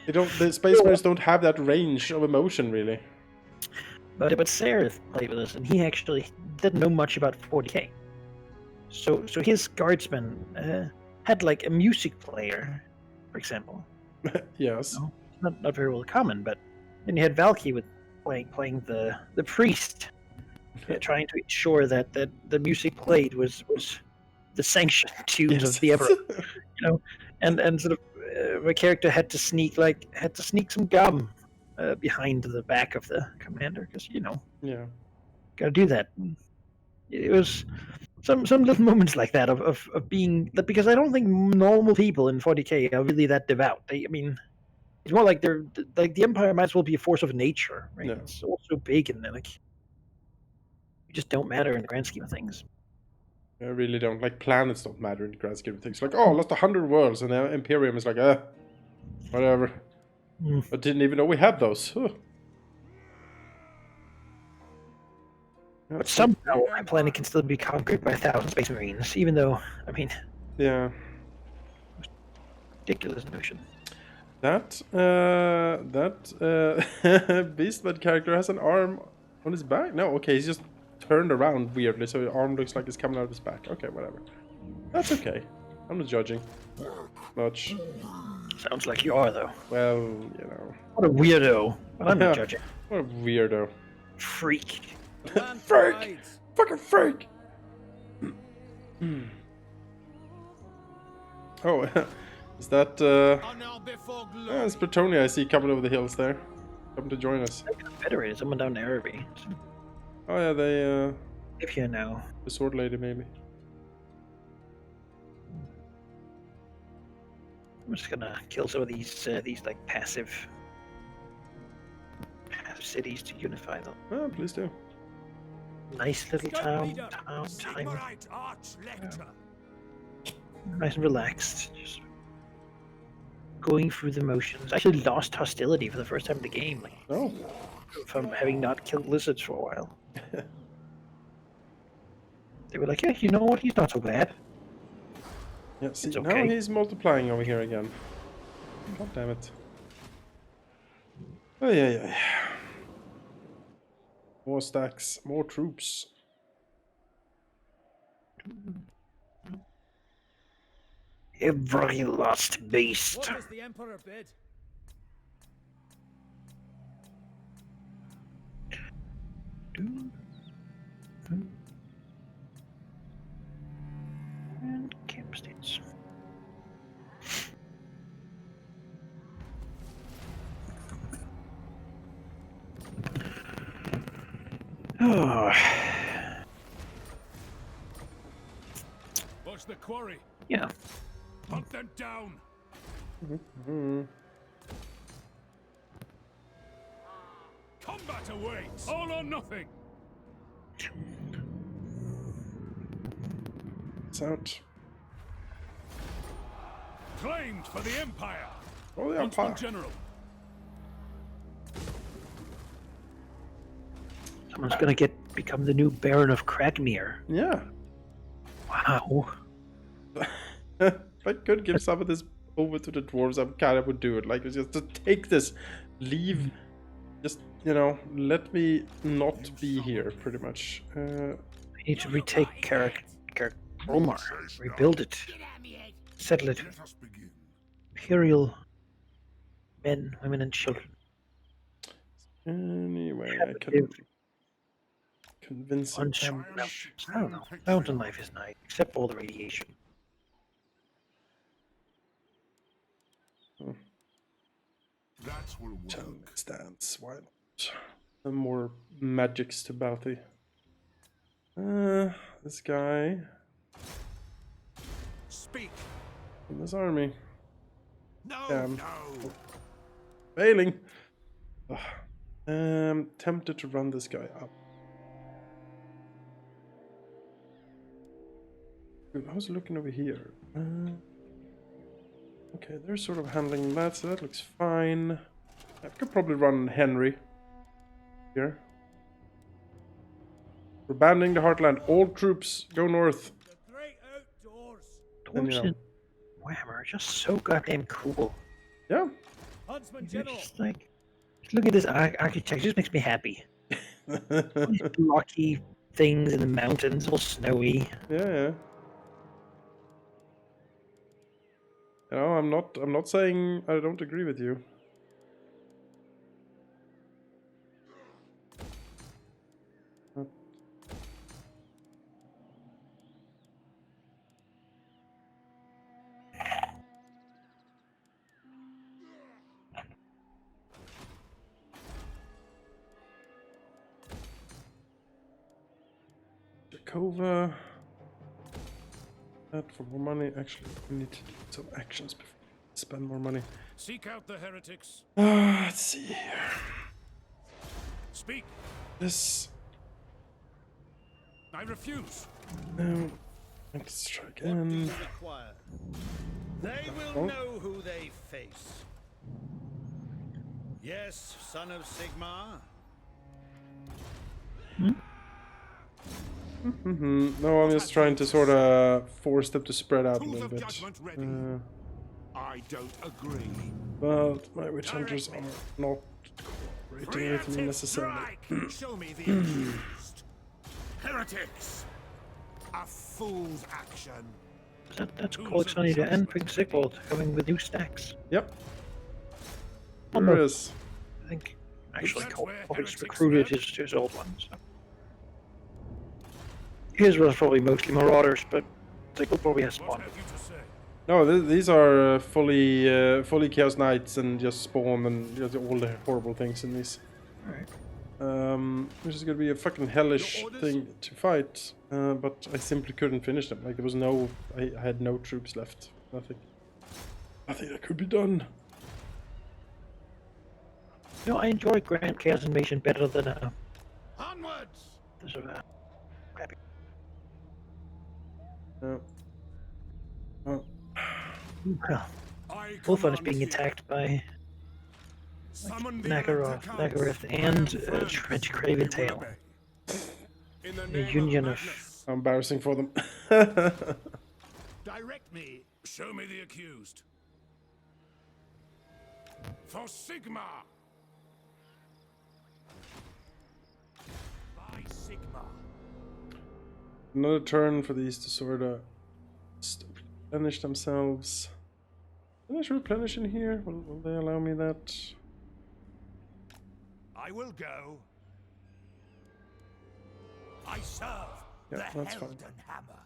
The Space Marines don't have that range of emotion, really. But Sareth played with us, and he actually didn't know much about 40K. So his guardsmen had like a music player, for example. Yes. Not very well common, but then you had Valky with playing the priest, trying to ensure that the music played was the sanctioned tunes of the Emperor, you know, and sort of my character had to sneak some gum behind the back of the commander because gotta do that. It was some little moments like that of being, because I don't think normal people in 40K are really that devout. It's more like they're like the Empire might as well be a force of nature, right? Yeah. It's also big and like you just don't matter in the grand scheme of things. I really don't. Like, planets don't matter in the grand scheme of things. Like, oh, lost 100 worlds, and now Imperium is like, whatever. I didn't even know we had those. Huh. But somehow my planet can still be conquered by 1,000 Space Marines, even though, yeah, ridiculous notion. That Beastman character has an arm on his back. No, okay, he's just turned around weirdly, so his arm looks like it's coming out of his back. Okay, whatever. That's okay. I'm not judging much. Sounds like you are, though. Well, you know. What a weirdo. But I'm not judging. What a weirdo. Freak. Freak! Fucking freak! Oh, is that, that's Bretonia I see coming over the hills there. Come to join us. Confederated, someone down there, Irby. Oh yeah, they If you know. the sword lady maybe. I'm just gonna kill some of these like passive cities to unify them. Oh, please do. Nice little Scout town, leader, time, Sigmarite Arch-Lector. nice and relaxed. Just going through the motions. I actually lost hostility for the first time in the game, like Oh. from having not killed lizards for a while. They were like, yeah, you know what? He's not so bad. Yeah, see, It's now okay. he's multiplying over here again. God damn it. Oh, yeah. More stacks, more troops. Every last beast. What does the Emperor bid? And camp states. Oh, Watch the quarry. yeah. Hunt them down. Combat awaits. All or nothing. It's out. Claimed for the Empire. Oh, the Huntsman Empire. General. Someone's gonna become the new Baron of Cragmere. Yeah. Wow. If I could give some of this over to the dwarves, I kind of would do it. Like, just to take this, leave, just, you know, let me not be here, pretty much. We need to retake Romar, rebuild it, Get out me head. settle it. Let us begin. Imperial men, women, and children. Anyway, I can Live convince on him. some mountains. I don't know. Mountain life is nice, except for all the radiation. That will work. Challenge stance, why not? Some more magics to bounty. This guy Speak. in this army. No, Damn. no. Failing! Ugh. Tempted to run this guy up. Dude, I was looking over here. Okay, they're sort of handling that, so that looks fine. I could probably run Henry here. We're abandoning the heartland. All troops go north. The great outdoors. And, you Dwarves know. in Warhammer are just so goddamn cool. Yeah. Huntsman They're General. just like, look at this architecture. It just makes me happy. All these blocky things in the mountains, all snowy. Yeah. You know, I'm not saying I don't agree with you. Jakova. That for more money. Actually, we need to do some actions before we spend more money. Seek out the heretics. Let's see here. Speak. This. I refuse. Let's try What do again. you require? They will know who they face. Yes, son of Sigmar. No, I'm just trying to sort of force them to spread out a Tools little of bit. judgment ready. I don't agree. But my witch hunters are not cooperating with me Preemptive necessarily. strike. Show me the accused. Heretics. A fool's action. That's cool. It's only the end. Big Sigvald coming with new stacks. Yep. Oh, There no. is. I think actually That's Cole where probably just heretics recruited live. his old ones. So. His was probably mostly Marauders, but Sigvald probably has What spawned. have you to say? No, these are fully Chaos Knights and just spawn and just all the horrible things in these. Alright. Which is gonna be a fucking hellish thing to fight, but I simply couldn't finish them. Like there was no, I had no troops left. Nothing that could be done. No, I enjoy Grand Chaos Invasion better than Onwards! the sort of crappy. Oh. Well, I Wolfon is command being you. attacked by Summon the Nakaroth, elector Nakareth, and Trench Craven counts. We will Tail. obey. In the A name union of of madness, How embarrassing for them. direct me. Show me the accused. For Sigma. By Sigma. Another turn for these to sort of replenish themselves. Can I replenish in here? Will they allow me that? I will go. I serve Yeah, the that's fine. Helden Hammer.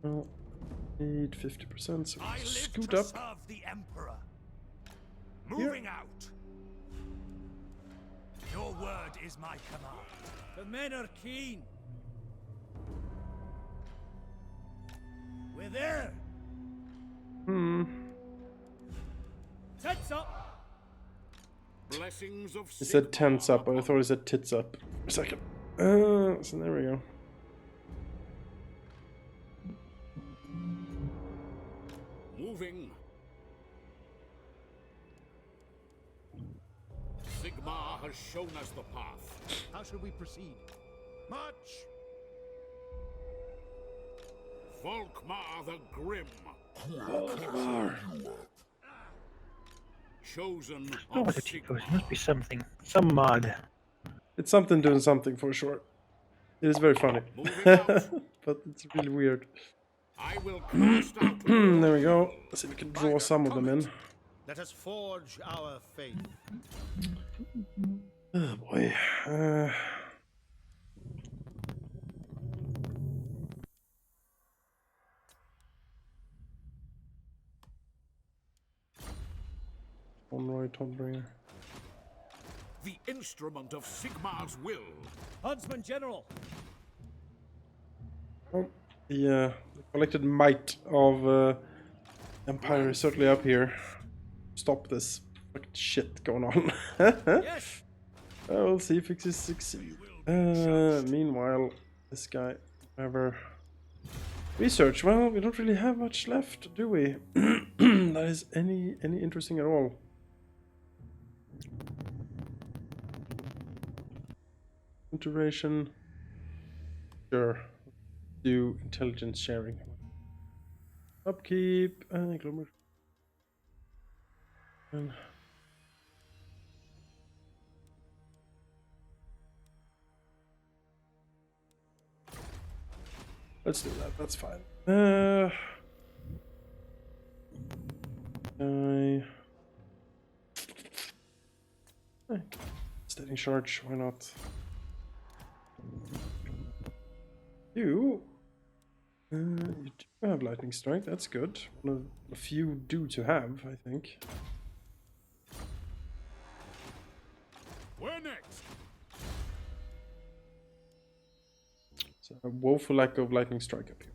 Well, need 50%, so I live scoot to up. serve the Emperor. Moving out. Your word is my command. The men are keen. We're there. Tits up. Blessings of It said tense up, but I thought it said tits up for a second. So there we go. Moving. Sigma has shown us the path. How should we proceed? March. Volkmar the Grim. Chosen Oh, of what a cheat Sigma. code. Must be something. Some mod. It's something doing something for sure. It is very funny. Moving out. But it's really weird. I will cast out. There we go. Let's see if we can draw some of them in. Let us forge our faith. Oh boy. Conroy, Tonbringer. The instrument of Sigmar's will. Huntsman General. Oh, the collected might of Empire is certainly up here. Stop this fucking shit going on. Yes. We'll see if it succeeds. Meanwhile, this guy, whatever. Research. Well, we don't really have much left, do we? That is any interesting at all. Duration. Sure. Do intelligence sharing. Upkeep. Global. Let's do that. That's fine. Steady charge. Why not? You do have lightning strike. That's good. One of a few do to have, I think. Where next? So a woeful lack of lightning strike up here.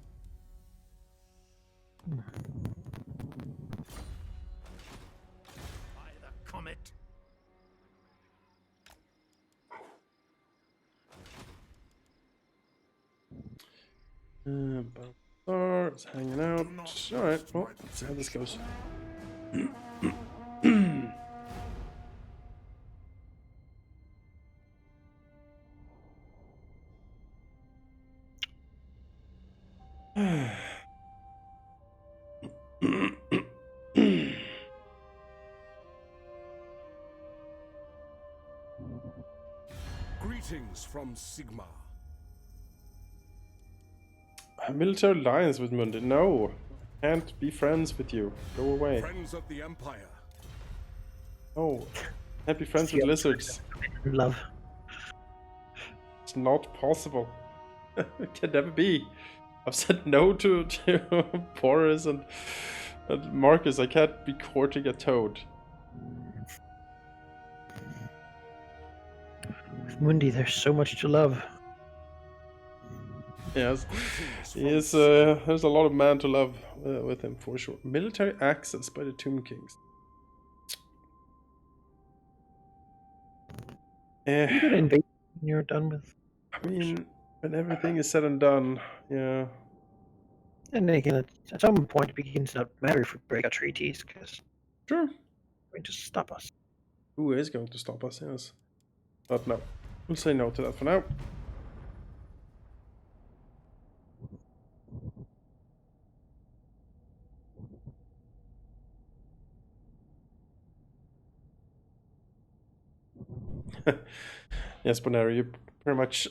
By the comet. Balthar is hanging out. Alright, well, let's see how this goes. Greetings from Sigma. A military alliance with Mundi. No, can't be friends with you. Go away. Friends of the Empire. Oh, can't be friends with lizards. Love. It's not possible. It can never be. I've said no to Boris and Marcus. I can't be courting a toad. With Mundi, there's so much to love. Yes, he is. There's a lot of man to love with him for sure. Military access by the Tomb Kings. You could invade when you're done with. I mean, when everything is said and done, yeah. And again, at some point, it begins to not matter if we break our treaties, because Sure. they're going to stop us. Who is going to stop us? Yes, but no, we'll say no to that for now. Yes, Bonero, you pretty much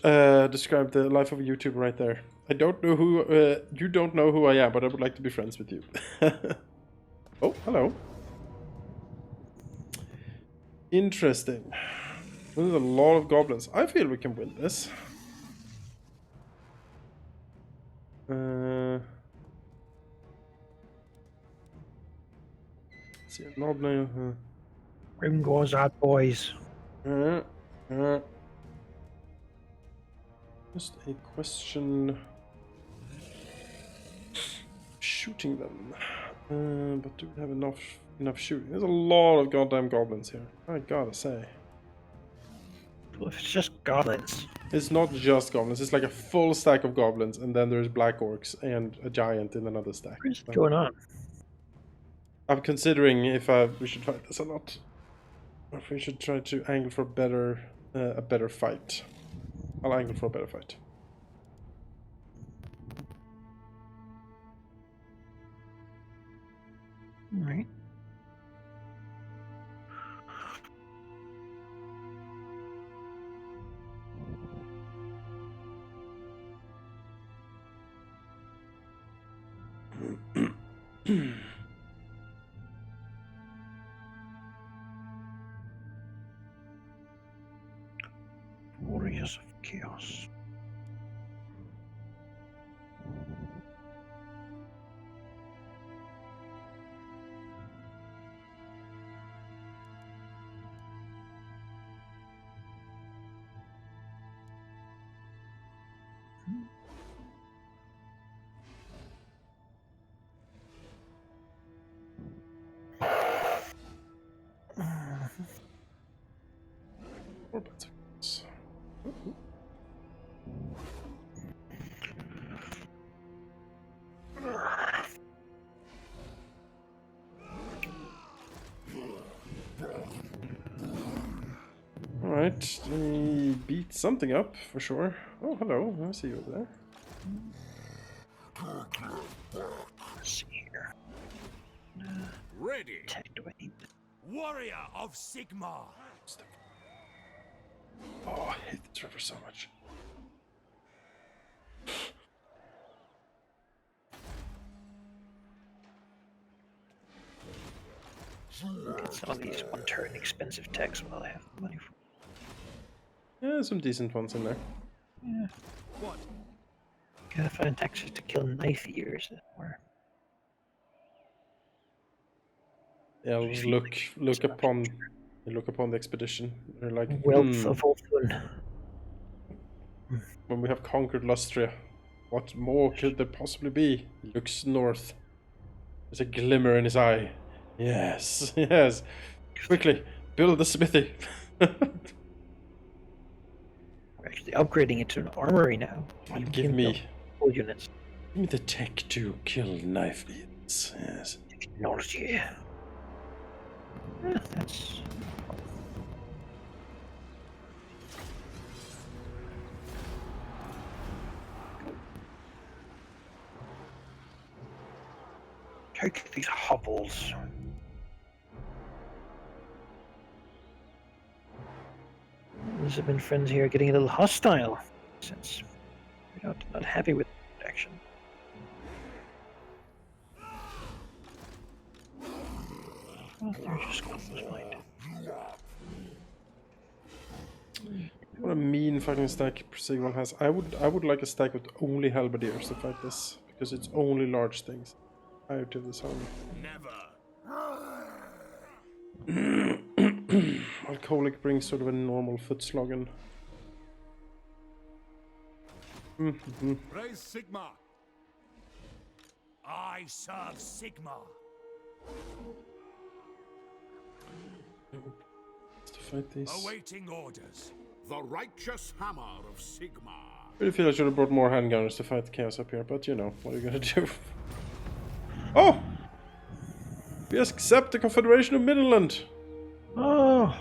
described the life of a YouTuber right there. I don't know who you don't know who I am, but I would like to be friends with you. Oh, hello. Interesting. There's a lot of goblins. I feel we can win this. Let's see, Noblin. Grim goes out, boys. Just a question. Shooting them. But do we have enough shooting? There's a lot of goddamn goblins here. I gotta say. Well, if it's just goblins. It's not just goblins. It's like a full stack of goblins, and then there's black orcs and a giant in another stack. What is going on? I'm considering if we should fight this or not. Or if we should try to angle for a better fight. I'll angle for a better fight. All right. Warriors of Chaos. Alright, let me beat something up for sure. Oh, hello, I see you over there. Let's see here. Ready. Tech do I need? Warrior of Sigmar. Oh, I hate this river so much. Get some of these one-turn expensive techs while I have the money for. Yeah, some decent ones in there. Yeah. What? Gotta find access to kill knife ears. Or Yeah, I'll just look upon the expedition. They're like wealth of Ulthun. when we have conquered Lustria, what more could there possibly be? He looks north. There's a glimmer in his eye. Yes, yes. Quickly, build the smithy. We're actually upgrading it to an armory now. And You give can me build full units. the tech to kill knife beings. Yes. Technology. Yeah, that's. Take these hovels. Elizabeth and friends here are getting a little hostile since we're not happy with action. Well, they're just close mind. What a mean fucking stack Sigmund has. I would like a stack with only halberdiers to fight this, because it's only large things. Prior to this army. Never. Alcoholic brings sort of a normal foot slogan. Raise Sigma. I serve Sigma. To fight these. Awaiting orders. The righteous hammer of Sigma. I really feel I should have brought more handgunners to fight the chaos up here, but you know, what are you gonna do? Oh! We accept the Confederation of Midland! Oh!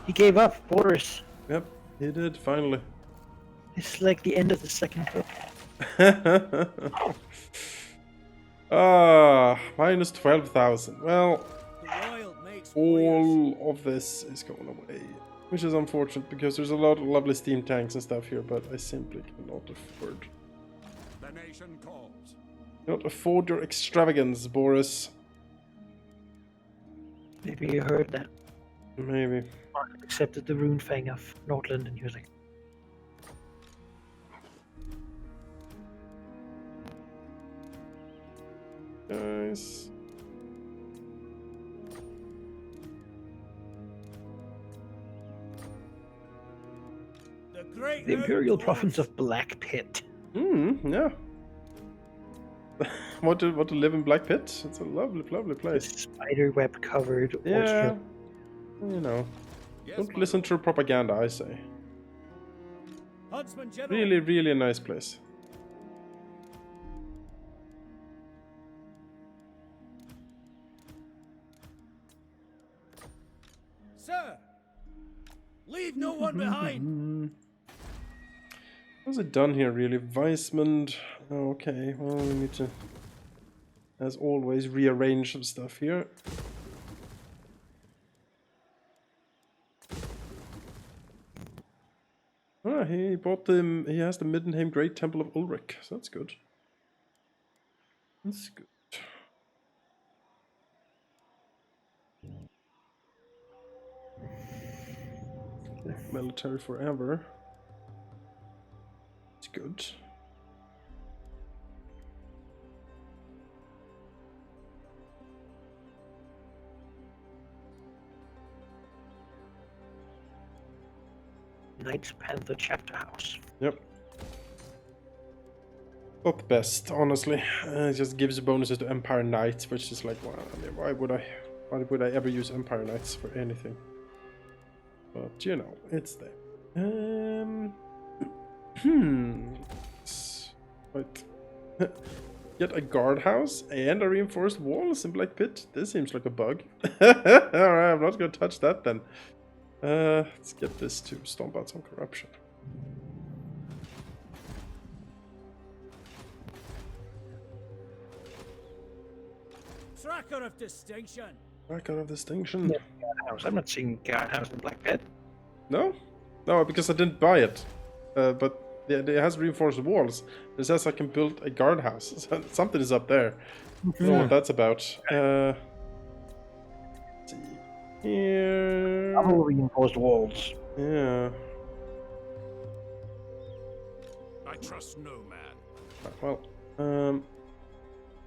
He gave up, Boris. Yep, he did, finally. It's like the end of the second book. Minus 12,000. Well, The royal makes all of this is going away. Which is unfortunate, because there's a lot of lovely steam tanks and stuff here, but I simply cannot afford. The nation calls. Cannot afford your extravagance, Boris. Maybe you heard that. Maybe. Mark accepted the rune fang of Nordland, and he was like, Guys. the Imperial Province of Black Pit. Yeah. Want to live in Black Pit? It's a lovely, lovely place. Spider web covered. Yeah. You know. Yes, Don't my listen lord. to propaganda, I say. Huntsman General. Really, really a nice place. Sir, leave no one behind. How's it done here, really? Weismund. Okay, well, we need to, as always, rearrange some stuff here. Ah, he bought the. He has the Middenheim Great Temple of Ulrich, so that's good. That's good. Military forever. It's good. Knights Panther Chapter House. Yep. Not the best, honestly. It just gives bonuses to Empire Knights, which is like, well, I mean, why would I ever use Empire Knights for anything? But you know, it's there. Right. Get a guardhouse and a reinforced walls in Black Pit. This seems like a bug. Alright, I'm not gonna touch that then. Let's get this to stomp out some corruption. Tracker of distinction. Tracker of distinction. Yeah, guardhouse. I'm not seeing guardhouse in Black Pit. No? No, because I didn't buy it. But it has reinforced walls. It says I can build a guardhouse. Something is up there. I don't know what that's about. Let's see. Here. Double reinforced walls. Yeah. I trust no man. Well,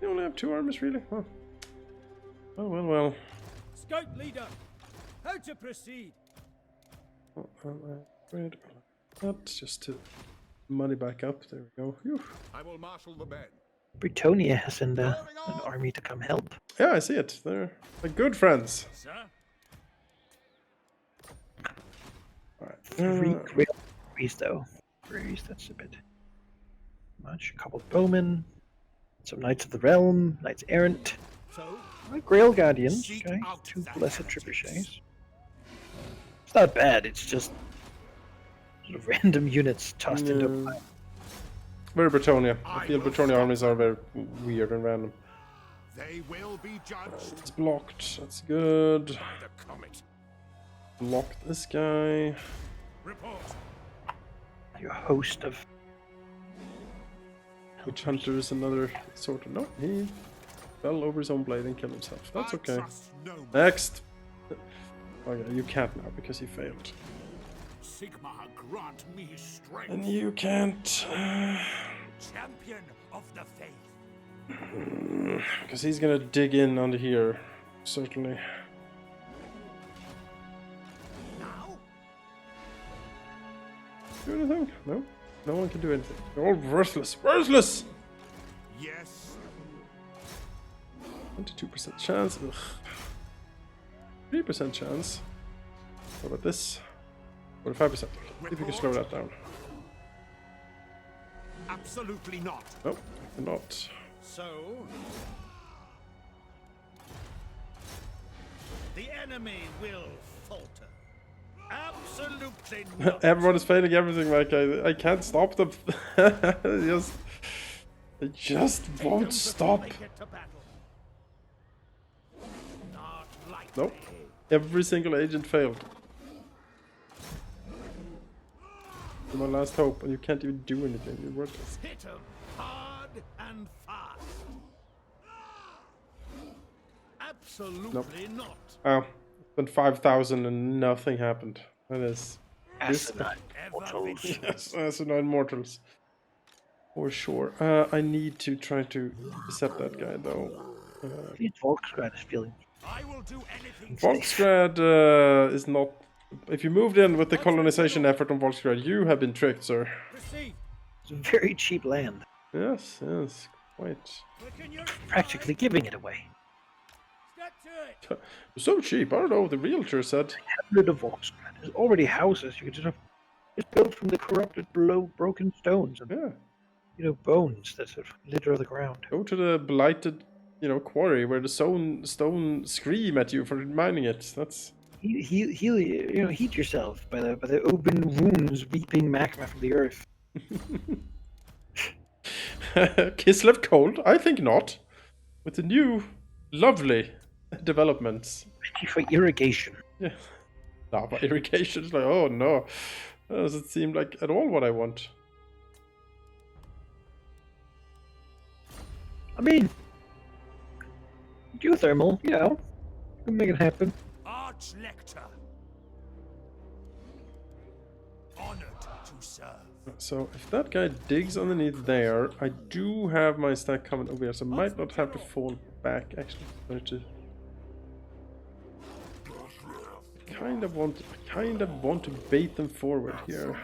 you only have 2 armies, really? Huh. Oh, well. Scout leader. How to proceed? That's just to money back up. There we go. Whew. I will marshal the men. Britonia has sent an army to come help. Yeah, I see it. They're good friends. Sir? Alright. 3 Grail Breeze, though. Breeze, that's a bit much. A couple bowmen. Some Knights of the Realm. Knights Errant. So? Grail Guardians. Seek Okay. out 2 that Blessed heretics. Trebuchets. It's not bad, it's just sort of random units tossed into a pile. Very Britonia. I I feel will Britonia stop armies are very weird and random. They will be judged It's blocked. That's good. by the comet. Block this guy. Report. Your host of Witch Hunter is another sort of. No, he fell over his own blade and killed himself. That's I okay. trust no man. Next. Okay, you can't now because he failed. Sigma grant me strength. And you can't. Champion of the faith. Because he's gonna dig in under here, certainly. Now? Do anything? No? No one can do anything. They're all worthless. Worthless! Yes. 22% chance. Ugh. 3% chance. What about this? 45%. See if you can slow that down. Absolutely not. No, I cannot. So, the enemy will falter. Absolutely not. Everyone is failing everything, like I can't stop them. They just won't stop. They get to battle. Not like Nope. Every single agent failed. You're my last hope, and you can't even do anything. You're worthless. hit 'em hard and fast. Absolutely not. Oh, spent 5,000 and nothing happened. That is Asinine mortals. yes, asinine mortals. For sure. I need to try to intercept that guy though. It's Volksgrad is feeling. I will do anything. Volksgrad is not. If you moved in with the colonization effort on Volksgrad, you have been tricked, sir. Receive. It's very cheap land. Yes, yes, quite. Quicken your Practically giving it away. step to it. So cheap. I don't know. The realtor said. Rid of Volksgrad. There's already houses. You could just build from the corrupted, broken stones and Yeah, bones that sort of litter the ground. go to the blighted, quarry where the stone scream at you for mining it. That's. Heat yourself by the open wounds weeping magma from the earth. Kislev cold? I think not. With the new, lovely developments. For irrigation. Yeah. Lava irrigation is like, oh no. That doesn't seem like at all what I want. I mean, geothermal, you can make it happen. Arch-lector. Honored to serve. So if that guy digs underneath there, I do have my stack coming over here, so I might not have to fall back actually. I kind of want to bait them forward here.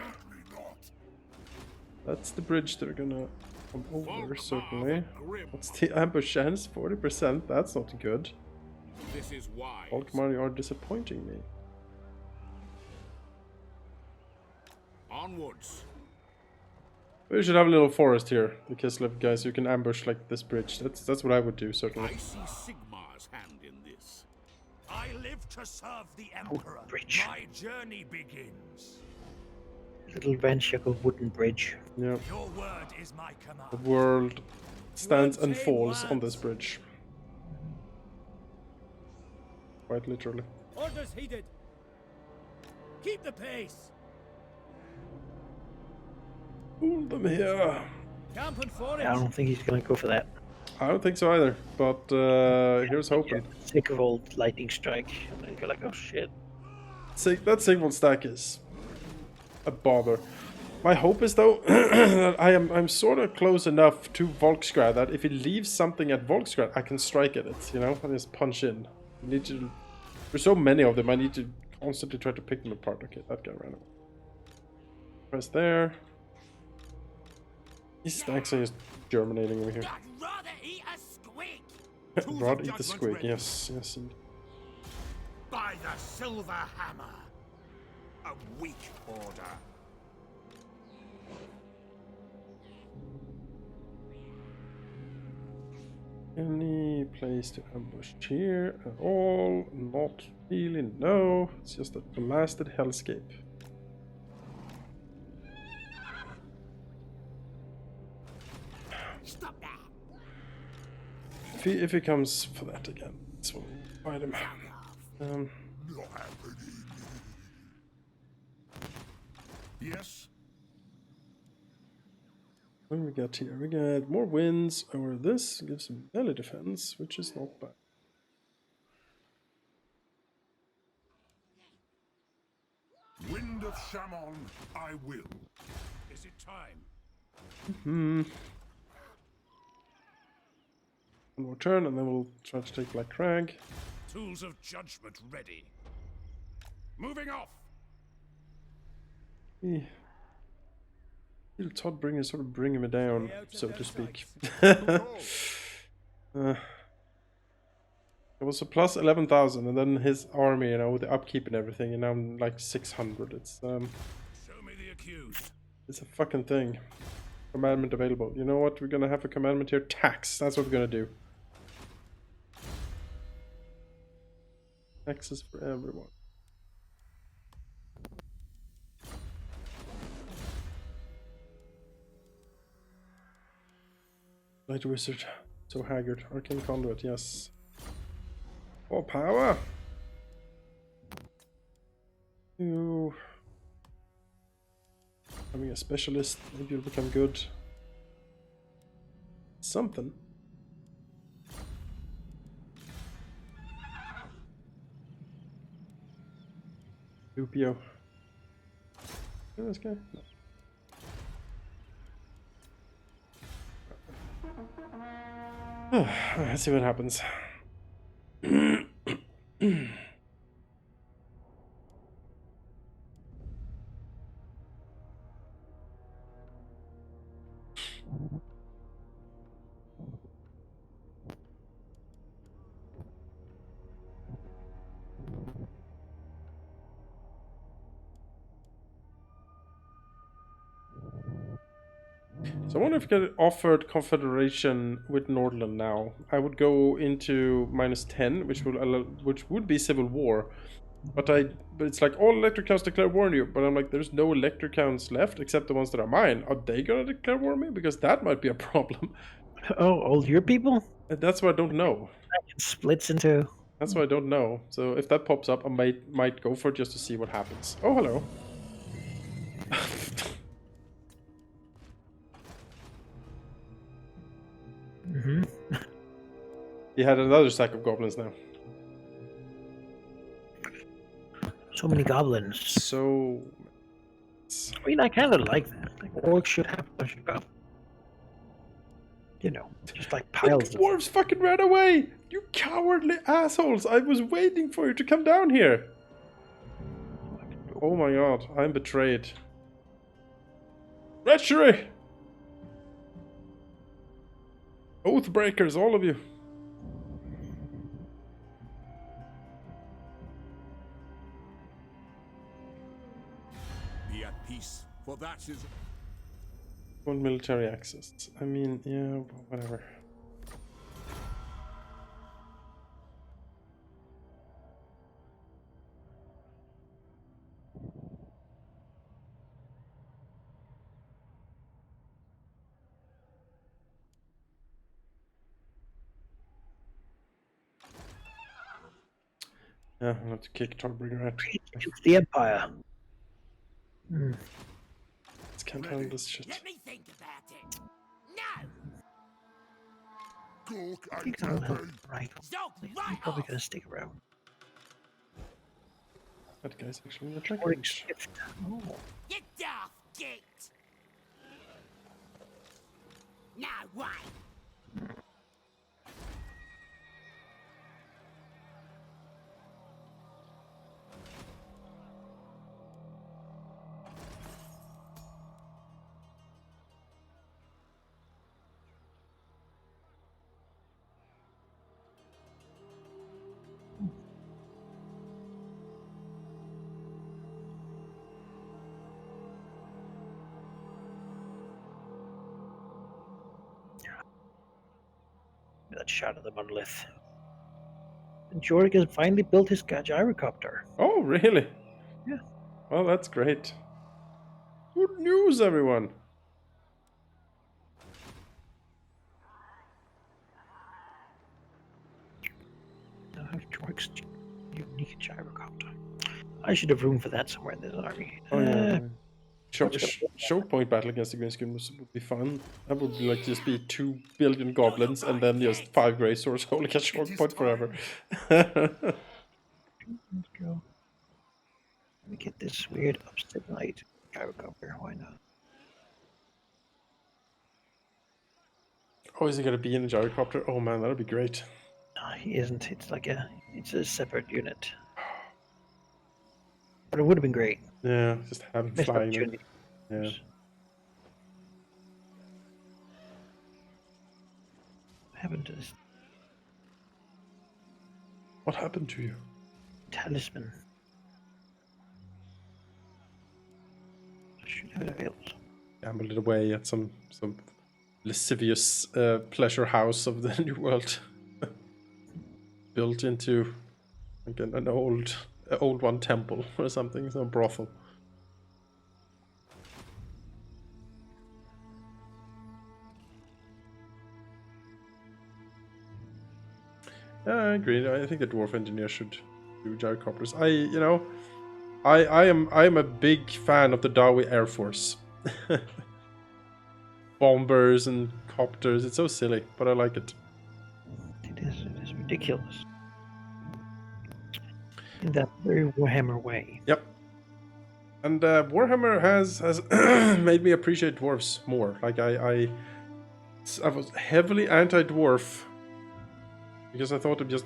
That's the bridge they're gonna come over, certainly. What's the ambush chance? 40%, that's not good. This is wise. Volkmar, you are disappointing me. Onwards. We should have a little forest here, the Kislev guys. You can ambush like this bridge. That's what I would do, certainly. I see Sigmar's hand in this. I live to serve the Emperor. bridge. My journey begins. Little ramshackle wooden bridge. Yeah, Your word is my the command. world stands and Rotate falls on lands. this bridge. Quite literally. Orders heeded. Keep the pace. Hold them here. Camp and forage. I don't think he's gonna go for that. I don't think so either, but here's hoping. Sick of old lightning strike. And then you're like, oh shit. That Sigmund stack is a bother. My hope is though that I'm sort of close enough to Volksgrad that if he leaves something at Volksgrad, I can strike at it. I just punch in. I need to. There's so many of them. I need to constantly try to pick them apart. Okay, that guy ran away. Press there. These stacks are just germinating over here. I'd rather eat a squeak. Rod eat the squig. Yes, yes. Indeed. By the silver hammer. A weak order. Any place to ambush here at all? Not really, no. It's just a blasted hellscape. Stop that. If he comes for that again, that's when we fight him. Yes. What do we got here? We got more winds over this, gives some melee defense, which is not bad. Wind of Shaman, I will. Is it time? One more turn, and then we'll try to take Black Crag. Tools of judgment ready. Moving off. Feel Toddbringer sort of bringing me down, Stay out of so their to speak. sights. It was a plus 11,000, and then his army, you know, with the upkeep and everything, and now I'm like 600. It's Show me the accused. it's a fucking thing. Commandment available. You know what? We're gonna have a commandment here. Tax. That's what we're gonna do. Taxes for everyone. Light Wizard. So haggard. Arcane Conduit, yes. More power! Ooh. Having a specialist, maybe you'll become good. Something. Lupio. Kill this guy? No. Let's see what happens. So I wonder if I get offered Confederation with Nordland now. I would go into -10, which would be civil war. But it's like all elector counts declare war on you. But I'm like, there's no elector counts left except the ones that are mine. Are they gonna declare war on me? Because that might be a problem. Oh, all your people? And that's what I don't know. It splits into. That's what I don't know. So if that pops up, I might go for it just to see what happens. Oh, hello. He had another stack of goblins now. So many goblins. So... I mean, I kind of like that. Like, orcs should have a bunch of goblins. You know, just like piles The of dwarves fucking ran away! You cowardly assholes! I was waiting for you to come down here! Oh my god, I'm betrayed. Treachery! Oath breakers, all of you. Be at peace, for that is... Want military access. I mean, yeah, whatever. Yeah, I'll have to kick Toddbringer out. It's the Empire. Let's can't handle this shit. Let me think about it. No! Gork You and can't help Tepe. right. Zog He's right probably off! gonna stick around. That guy's actually in the track Or range. shift. Oh. Get off, gate! Now why? That shot of the monolith. And Jorg has finally built his gyrocopter. Oh, really? Yeah. Well, that's great. Good news, everyone. Now have Jorg's unique gyrocopter. I should have room for that somewhere in this army. Oh yeah. Choke point battle against the Green Screen would be fun. That would be like just be 2 billion goblins and then just 5 grey swords holding a choke point forever. Let's go. Let me get this weird upstate light gyrocopter. Why not? Oh, is he gonna be in a gyrocopter? Oh man, that'd be great. No, he isn't. It's a separate unit. But it would have been great. Yeah, just have him Missed flying in. opportunity. Yeah. What happened to this What happened to you? talisman? I should have it available. Gambled it away at some lascivious pleasure house of the New World. Built into like an old one temple or something, some brothel. Yeah, I agree. I think the dwarf engineer should do gyrocopters. I am a big fan of the Dawi Air Force. Bombers and copters. It's so silly, but I like it. It is ridiculous. In that very Warhammer way. Yep. And Warhammer has made me appreciate dwarves more. Like I was heavily anti-dwarf because I thought it was just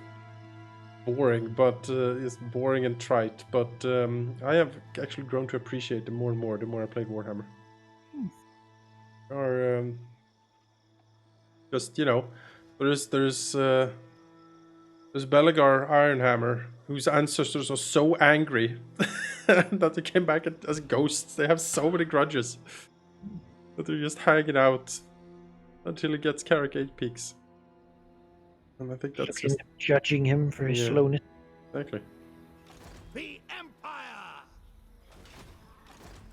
boring, but it's boring and trite. But I have actually grown to appreciate them more and more the more I played Warhammer. Or just there's Belegar Ironhammer, whose ancestors are so angry that they came back as ghosts. They have so many grudges that they're just hanging out until he gets Carrick 8 peaks. And I think that's just judging him for his Yeah. slowness. exactly. The Empire!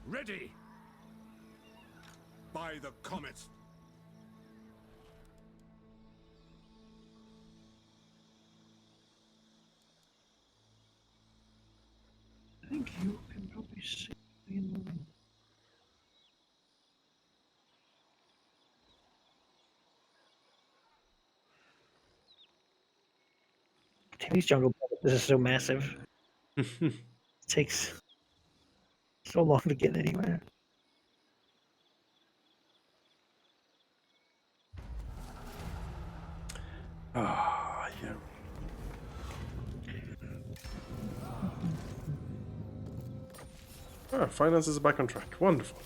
Ready! By the comet! I think you can probably see me in the room. These jungle battles, this is so massive. It takes so long to get anywhere. Ah, yeah. Finances are back on track. Wonderful.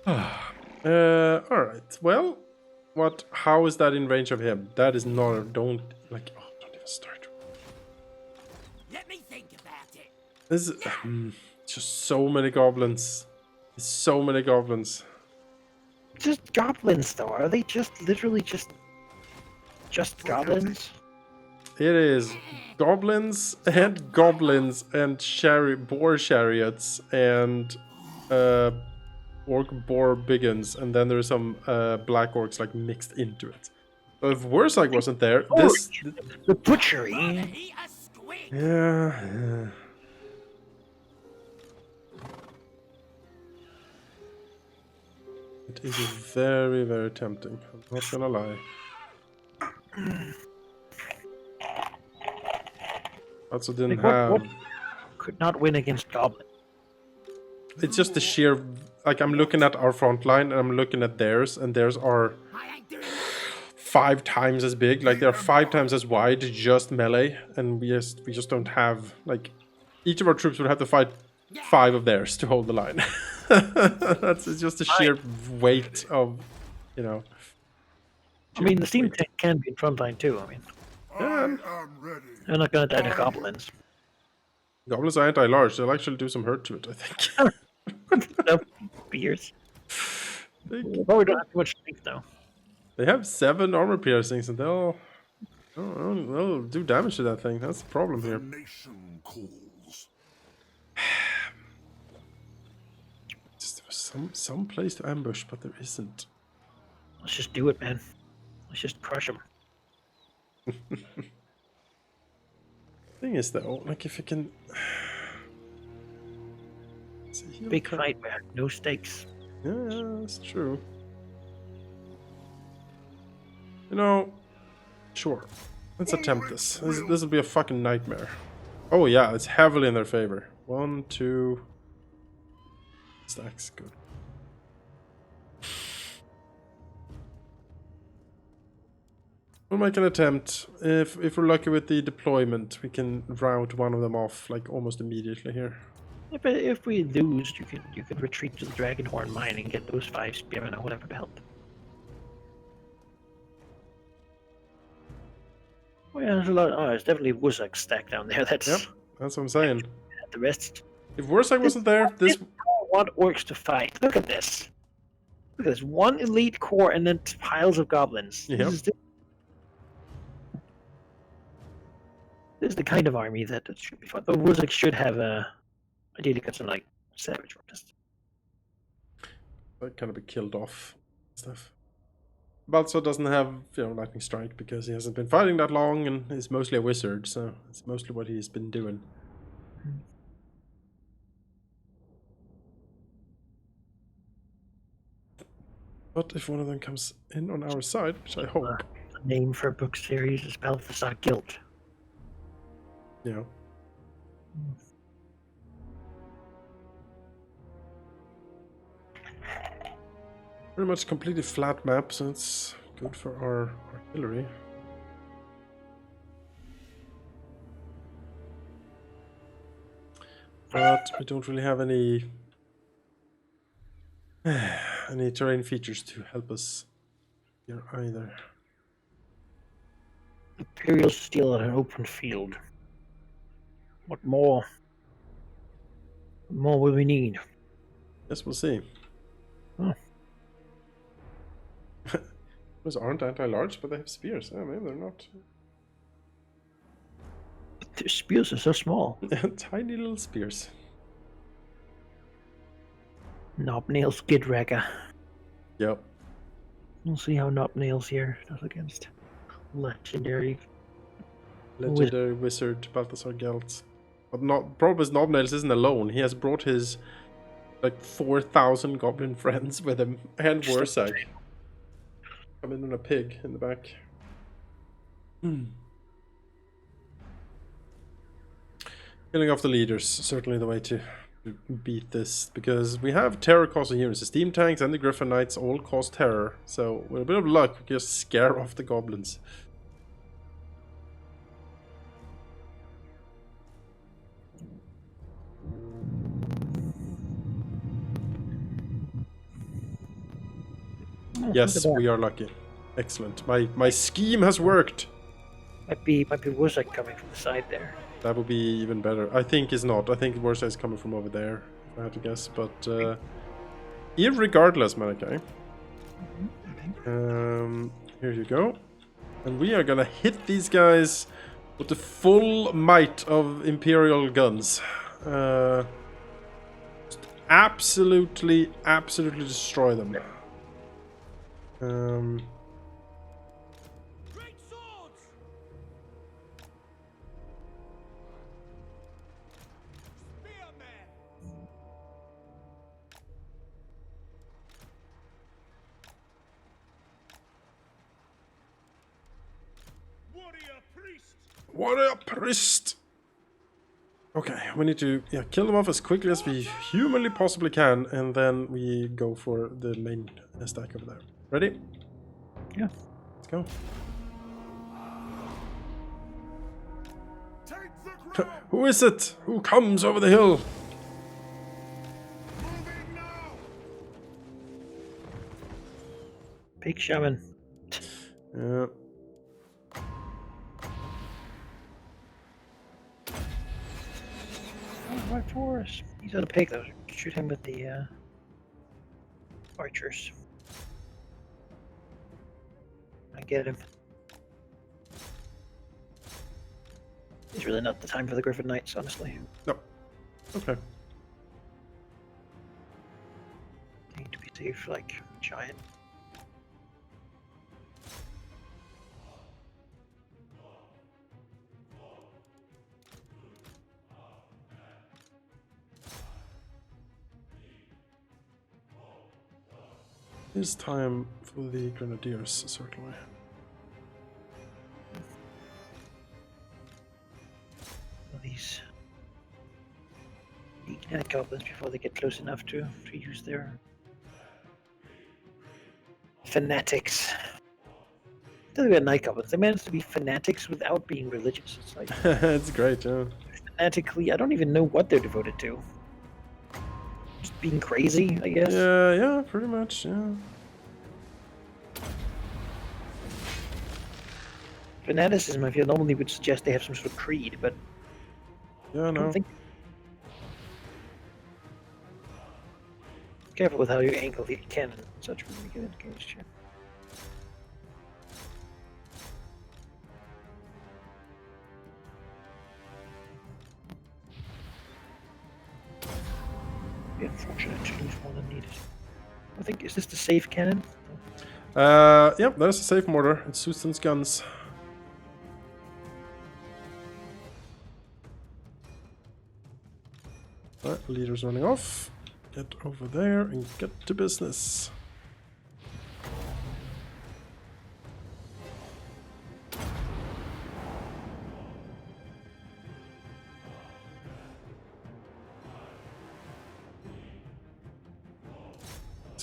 Alright. Well, how is that in range of him? That is not don't even start. Let me think about it. This is just so many goblins. So many goblins. Just goblins, though. Are they just literally just goblins? It is goblins and boar chariots and orc boar biggins, and then there's some black orcs like mixed into it. So if Warsack wasn't there, The butchery. Eat a squid. yeah. It is very, very tempting. I'm not gonna lie. Also didn't What have. could not win against goblins? It's just the sheer. Like I'm looking at our front line and I'm looking at theirs, and theirs are I ain't doing it. 5 times as big. Like they're 5 times as wide, just melee, and we just don't have like. Each of our troops would have to fight 5 of theirs to hold the line. It's just the sheer weight of, I mean, the steam tank can be in front line too. I mean, I am ready. they're not going to die to goblins. Goblins are anti-large. They'll actually do some hurt to it, I think. No fears. But we don't have too much strength though. They have 7 armor piercings, and they'll do damage to that thing. That's the problem The here. nation calls. Just, there was some place to ambush, but there isn't. Let's just do it, man. Let's just crush them. Thing is, though, like if you can. Big fight, man. No stakes. Yeah, that's true. Sure. Let's attempt this. This will be a fucking nightmare. Oh yeah, it's heavily in their favor. 1, 2 stacks. Good. We'll make an attempt. If we're lucky with the deployment, we can route one of them off like almost immediately here. If we lose, you could retreat to the Dragonhorn mine and get those 5 spearmen or whatever to help. Well, yeah, there's a lot. Oh, there's definitely Wuzak stack down there. That's Yep, that's what I'm saying. the rest. If Warsack wasn't there, this Want orcs to fight. Look at this. Look at this. 1 elite corps and then piles of goblins. Yep. This is the kind of army that should be fun. But Wuzak should have ideally got some like savage artists. that kind of be killed off stuff. Baltzar doesn't have, lightning strike because he hasn't been fighting that long and is mostly a wizard, so it's mostly what he's been doing. But if one of them comes in on our side, which I hope. The name for a book series is Balthasar Guilt. Yeah. Pretty much completely flat map, so it's good for our artillery. But we don't really have any terrain features to help us here either. Imperial steel on an open field. What more? What more will we need? Yes, we'll see. Oh. Those aren't anti-large, but they have spears. Oh, maybe they're not. The spears are so small. Tiny little spears. Knobnail Skidwrecker. Yep. We'll see how Knobnails here does against legendary Wizard Balthasar Gelt. But problem is Knobnails isn't alone. He has brought his 4,000 goblin friends with him and Warsack. Come in on a pig in the back. Killing off the leaders, certainly the way to beat this, because we have terror causing units. The steam tanks and the Griffin Knights all cause terror, so with a bit of luck we can just scare off the goblins. Yes, we are lucky. Excellent. My scheme has worked. Might be Wuzak coming from the side there. That would be even better. I think it's not. I think Warsack is coming from over there, if I had to guess. But irregardless, Manaki. Here you go. And we are gonna hit these guys with the full might of Imperial guns. Absolutely destroy them. Great swords! Spearmen! Warrior priest! Warrior priest! Okay, we need to kill them off as quickly as we humanly possibly can, and then we go for the main stack over there. Ready? Yeah. Let's go. Take the ground! Who is it? Who comes over the hill? Moving now! Big shaman. Yeah. Right for us. He's got a pig though. Shoot him with the archers. I get him. It's really not the time for the Griffin Knights, honestly. No. Okay. Need to be safe like giant. It's time for the Grenadiers, certainly. the goblins before they get close enough to use their fanatics. They're night goblins. They manage to be fanatics without being religious. It's like It's great, yeah. fanatically. I don't even know what they're devoted to. Just being crazy, I guess. Yeah, pretty much, yeah. Fanaticism, I feel, normally would suggest they have some sort of creed, but Yeah, I no. don't think. Careful with how you angle the cannon. Such really good engaged here. Be unfortunate to lose more than needed. I think, is this the safe cannon? Yep, there's a safe mortar. It's Susan's guns. Alright, leader's running off. Get over there and get to business.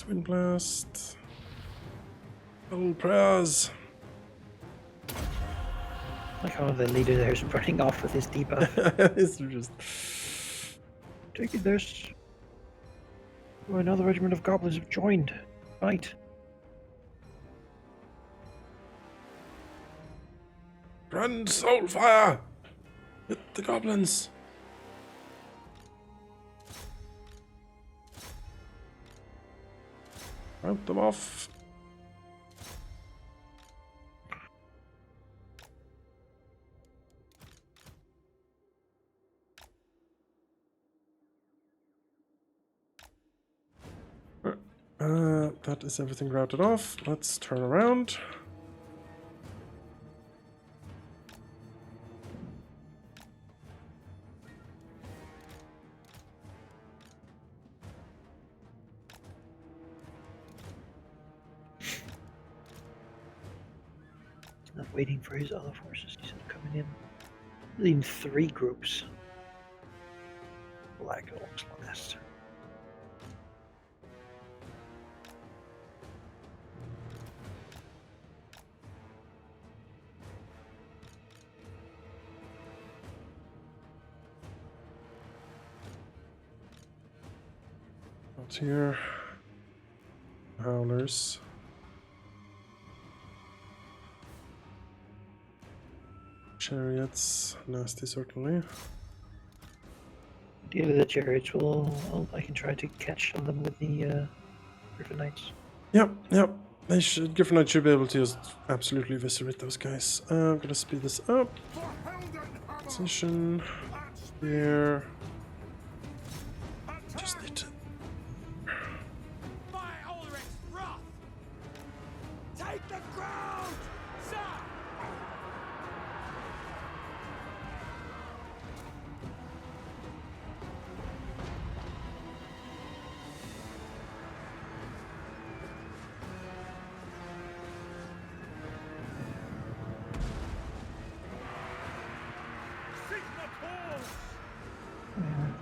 Wind blast. Old prayers. Like how the leader there is running off with his debuff. It's just. Taking this. Oh, another regiment of goblins have joined. Right. Run, Soulfire! Hit the goblins! Round them off. That is everything routed off. Let's turn around. Not waiting for his other forces. He's coming in. Leading 3 groups. Black Oaks last. Out here. Howlers. Chariots, nasty certainly. Deal with the chariots. I can try to catch them with the Griffin Knights. Yep. They should. Griffin Knight should be able to just absolutely eviscerate those guys. I'm gonna speed this up. Position here. Just need to. By Ulrich's wrath! Take the ground, sir!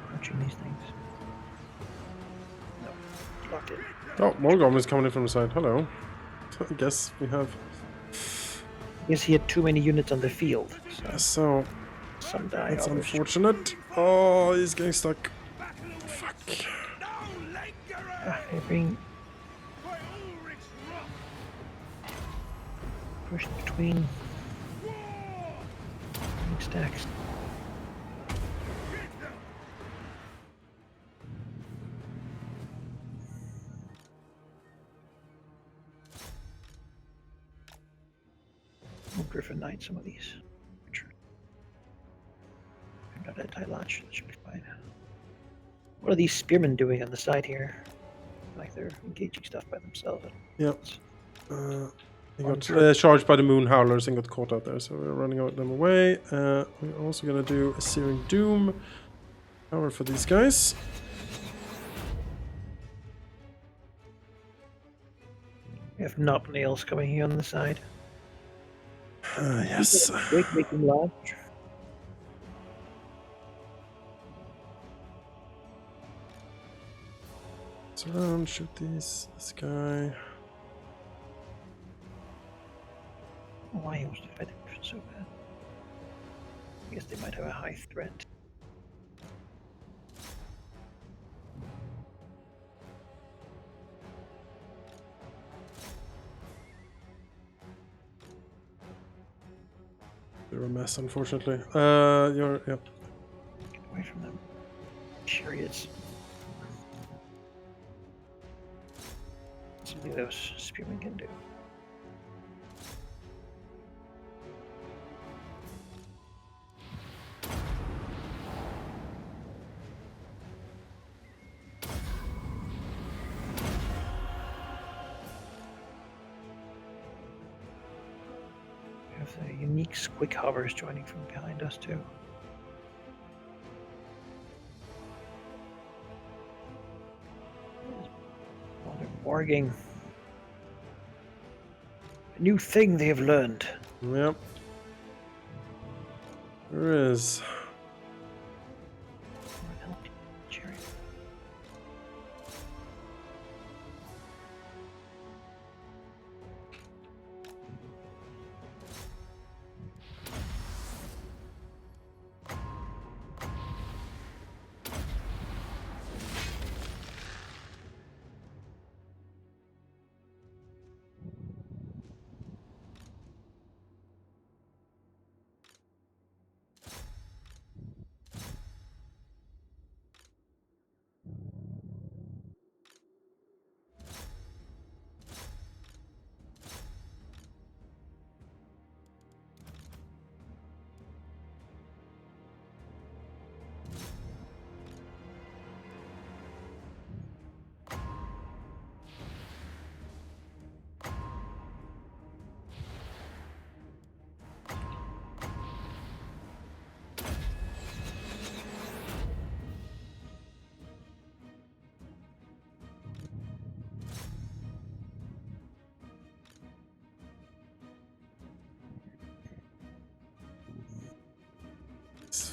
Approaching these things. No, locked in. Oh, more goblins coming in from the side. Hello. I guess we have. I guess he had too many units on the field. So Some die. that's others- unfortunate. Oh, he's getting stuck. Fuck. They're being pushed between stacks. Griffin Knight, some of these. I'm not anti-launch, that should be fine. What are these spearmen doing on the side here? Like they're engaging stuff by themselves. Yep. He got charged by the Moon Howlers and got caught out there, so we're running them away. We're also gonna do a Searing Doom power for these guys. We have knob nails coming here on the side. Yes. Break making launch. Bounce around, shoot this guy. Why he was defending so bad? I guess they might have a high threat. They're a mess, unfortunately. Yep. Get away from them. Chariots. Something those spearmen can do. We have the unique quick hovers joining from behind us too. Well, they're warging. A new thing they have learned. Yep. There is. Chariot.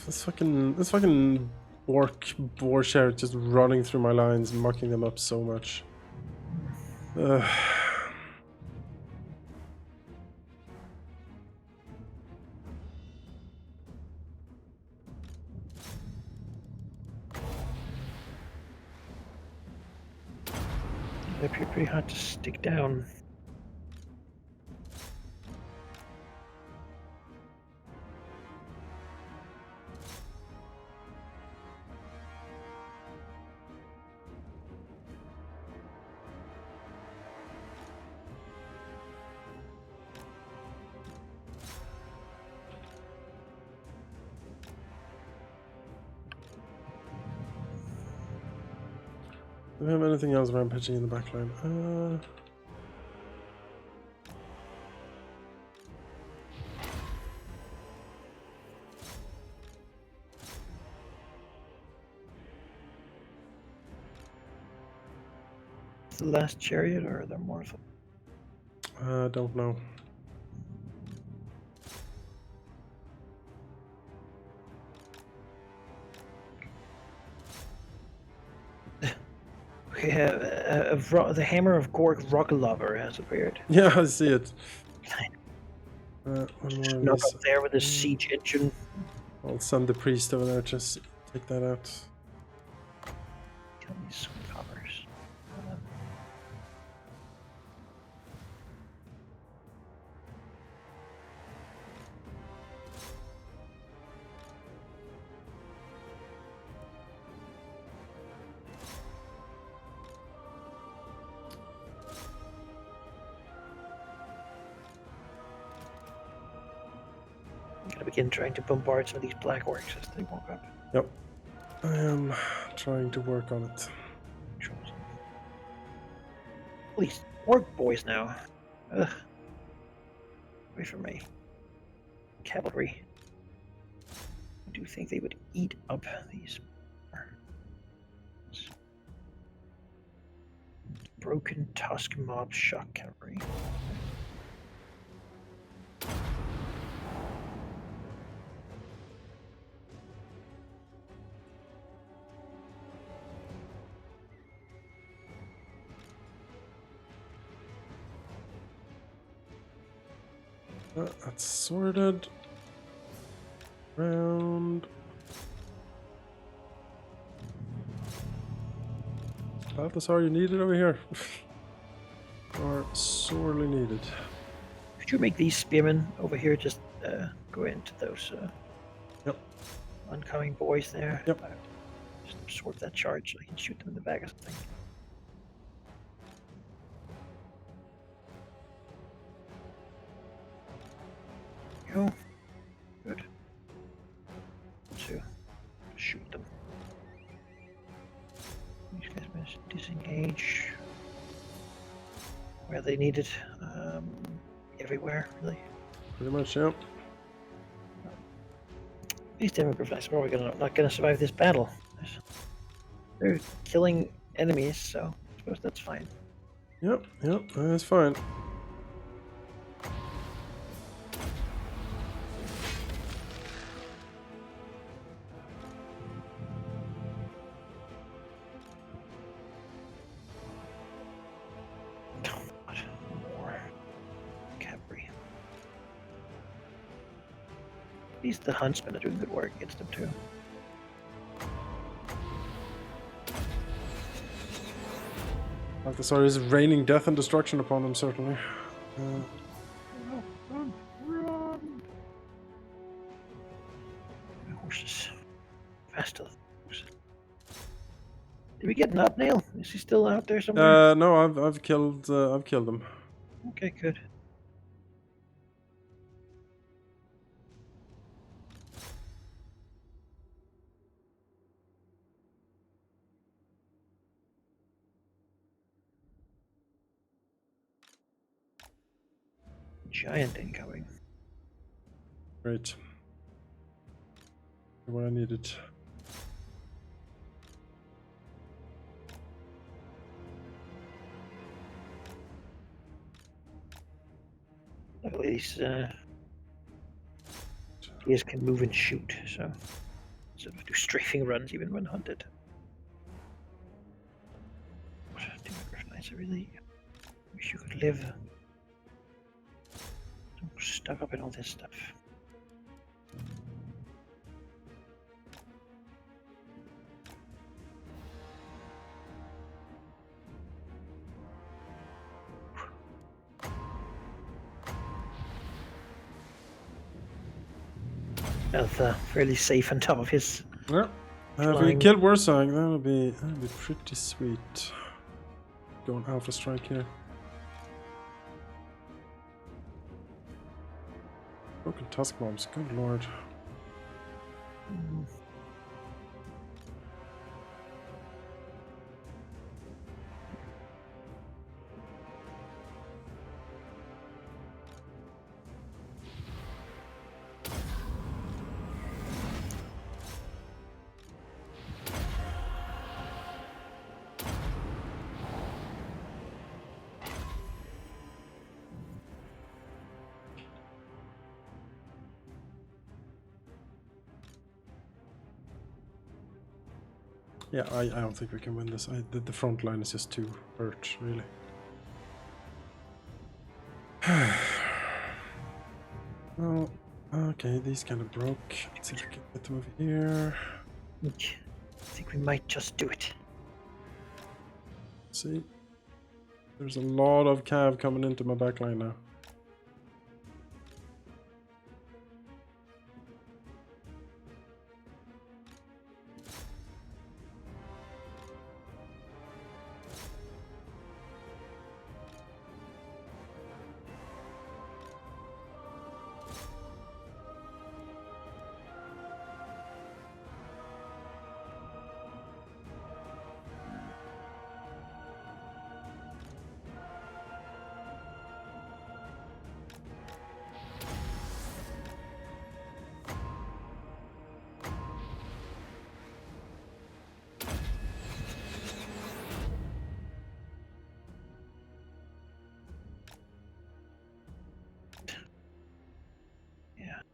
This fucking orc boar chariot just running through my lines, mucking them up so much. Ugh. They're pretty hard to stick down. Do we have anything else rampaging in the backline? The last chariot, or are there more of them? Don't know. We have the hammer of Gork Rocklover has appeared. Yeah, I see it. One more of Snuck these. up there with a siege engine. I'll send the priest over there, just take that out. Kill these covers. Gotta begin trying to bombard some of these black orcs as they walk up. Yep. I am trying to work on it. At least orc boys now. Ugh. Away from me. Cavalry. I do think they would eat up these broken tusk mob shock cavalry. That's sorted. Round. Balthasar, you need it over here. Are sorely needed. Could you make these spearmen over here just go into those Yep. oncoming boys there? Yep. Just absorb that charge so I can shoot them in the back or something. Go. Good. So, shoot them. These guys managed to disengage. Where they needed. Everywhere, really. Pretty much, yeah. These demographics are probably not gonna survive this battle. They're killing enemies, so I suppose that's fine. Yep, that's fine. More cavalry. These the huntsmen are doing good work against them too. Balthasar is raining death and destruction upon them, certainly. Run! My horses. Faster. Did we get Knobnail? Is he still out there somewhere? No, I've killed them. Okay, good. Giant incoming. Great. What I needed. Luckily, these can move and shoot, so sort of do strafing runs even when hunted. I really wish you could live. So stuck up in all this stuff. Health fairly safe on top of his. Yeah. If we kill Warsag, that'll be pretty sweet. Going Alpha Strike here. Broken Tusk Bombs, good lord. Yeah, I don't think we can win this. The front line is just too hurt, really. Well, okay, these kind of broke. Let's see if we can get them over here. I think we might just do it. See? There's a lot of cav coming into my backline now.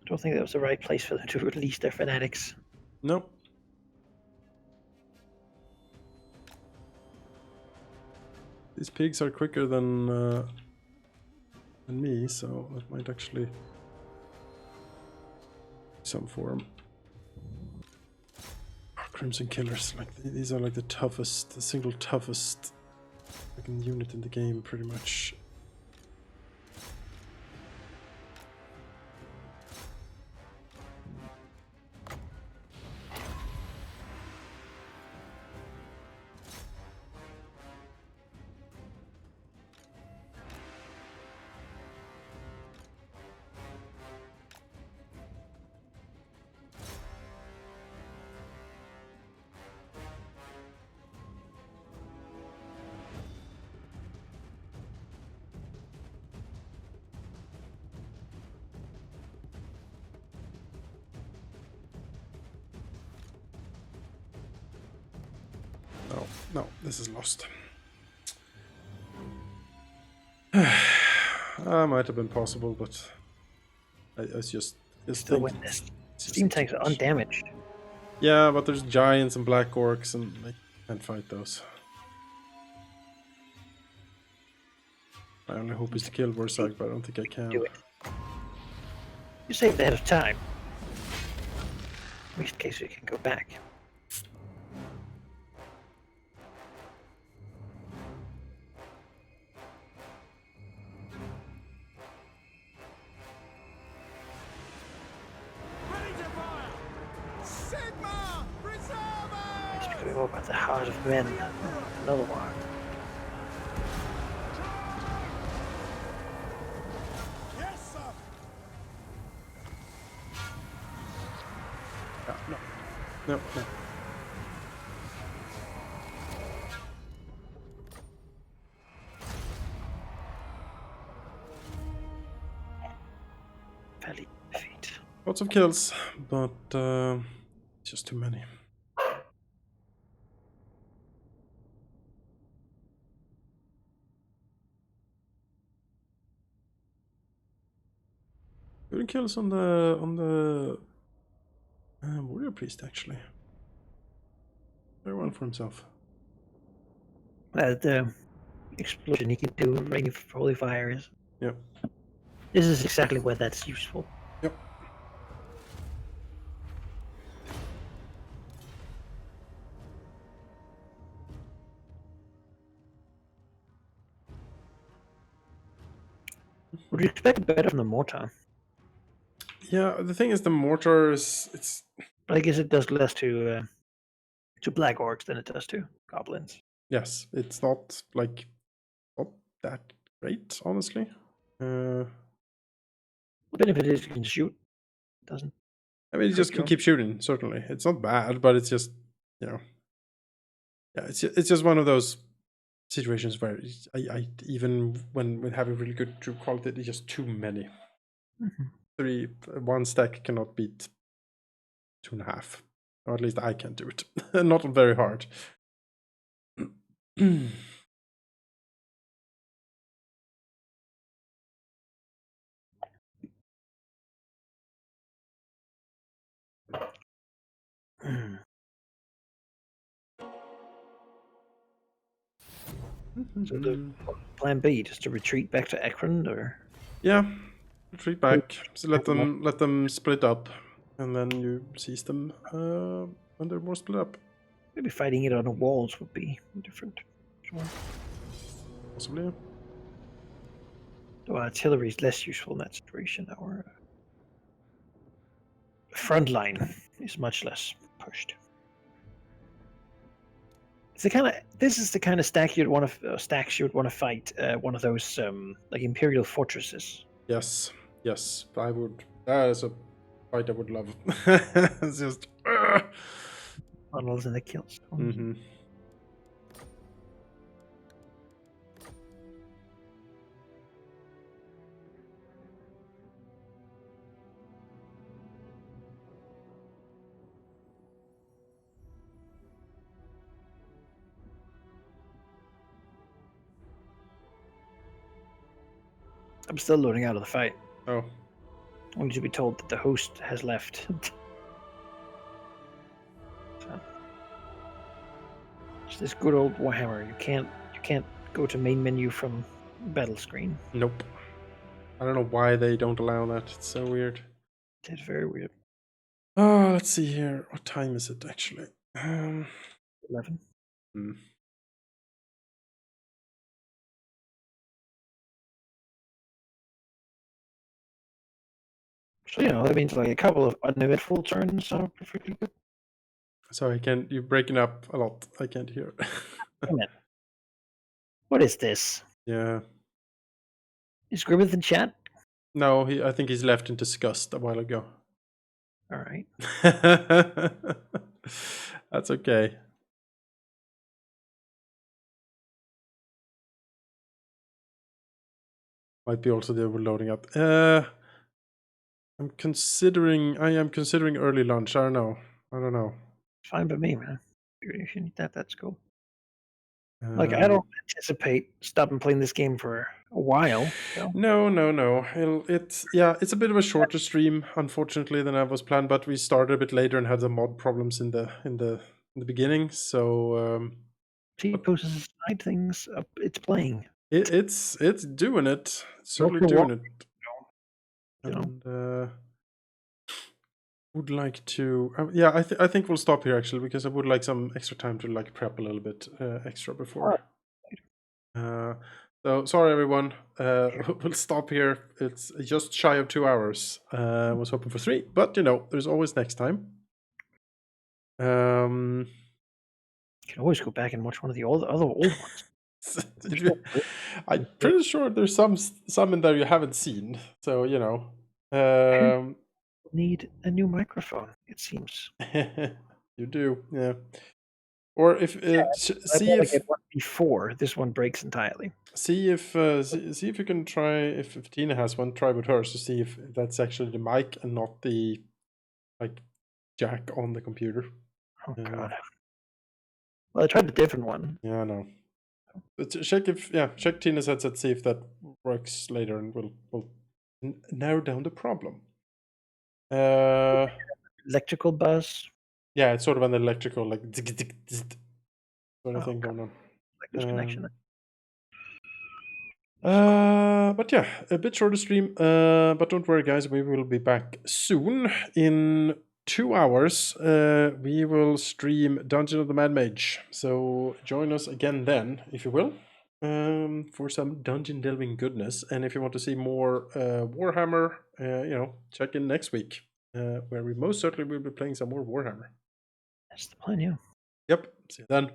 I don't think that was the right place for them to release their fanatics. Nope. These pigs are quicker than than me, so that might actually be some form. Crimson Killers, like these are like the toughest, the single toughest unit in the game, pretty much. No, this is lost. Might have been possible, but it's just Still win this. Steam tanks are undamaged. Yeah, but there's giants and black orcs, and I can't fight those. My only hope is to kill Vorsak, but I don't think I can. Do it. You saved ahead of time. In which case we can go back. About the heart of men, another one. Yes, sir. No. Valley defeat. Lots of kills, but just too many. Good kills on the warrior priest, actually. Very one for himself. The explosion he can do, rain of holy fire is. Yep. This is exactly where that's useful. Yep. Would you expect better from the mortar? Yeah, the thing is, the mortar is But I guess it does less to black orcs than it does to goblins. Yes, it's not like not that great, honestly. The benefit is you can shoot. It doesn't. I mean, you just can keep shooting. Certainly, it's not bad, but it's just, yeah, it's just one of those situations where I even when having really good troop quality, it's just too many. Mm-hmm. One stack cannot beat 2.5, or at least I can't do it. Not very hard. So the plan B, just to retreat back to Akron, or yeah, retreat back. So let them split up, and then you seize them when they're more split up. maybe fighting it on the walls would be different. Sure. Possibly. Yeah. Though artillery is less useful in that situation. Our front line is much less pushed. It's this is the kind of stacks you'd want to fight one of those like imperial fortresses. Yes, I would. That is a fight I would love. It's just Funnels and the kills. Mm-hmm. I'm still loading out of the fight. Oh. Only to be told that the host has left. So, it's this good old Warhammer. You can't go to main menu from battle screen. Nope. I don't know why they don't allow that. It's so weird. It's very weird. Oh, let's see here. What time is it actually? 11. So, that means like a couple of uneventful turns are perfectly good. Sorry, you're breaking up a lot. I can't hear. What is this? Yeah. Is Grimmeth in chat? No, I think he's left in disgust a while ago. All right. That's okay. Might be also the overloading up. I am considering early lunch. I don't know. Fine by me, man. If you need that, that's cool. I don't anticipate stopping playing this game for a while. So. No. It's a bit of a shorter stream, unfortunately, than I was planned. But we started a bit later and had some mod problems in the beginning. So T-Post's side things up. It's playing. It's doing it. It's totally doing it. And would like to. I think we'll stop here actually, because I would like some extra time to prep a little bit extra before. So sorry everyone. We'll stop here. It's just shy of 2 hours. I was hoping for 3, but there's always next time. You can always go back and watch one of the other old ones. I'm pretty sure there's some in there you haven't seen. So need a new microphone, it seems. You do, yeah. Or if see if get one before this one breaks entirely. See if you can try, if Tina has one, try with hers to see if that's actually the mic and not the jack on the computer. Oh god. Well, I tried a different one. Yeah, I know. But check Tina's headset, see if that works later, and we'll narrow down the problem. Electrical buzz. Yeah, it's sort of an electrical sort of thing going on. Like this connection. But yeah, a bit shorter stream. But don't worry, guys, we will be back soon. In 2 hours, we will stream Dungeon of the Mad Mage. So join us again then, if you will, for some dungeon delving goodness. And if you want to see more Warhammer, check in next week, where we most certainly will be playing some more Warhammer. That's the plan, yeah. Yep. See you then.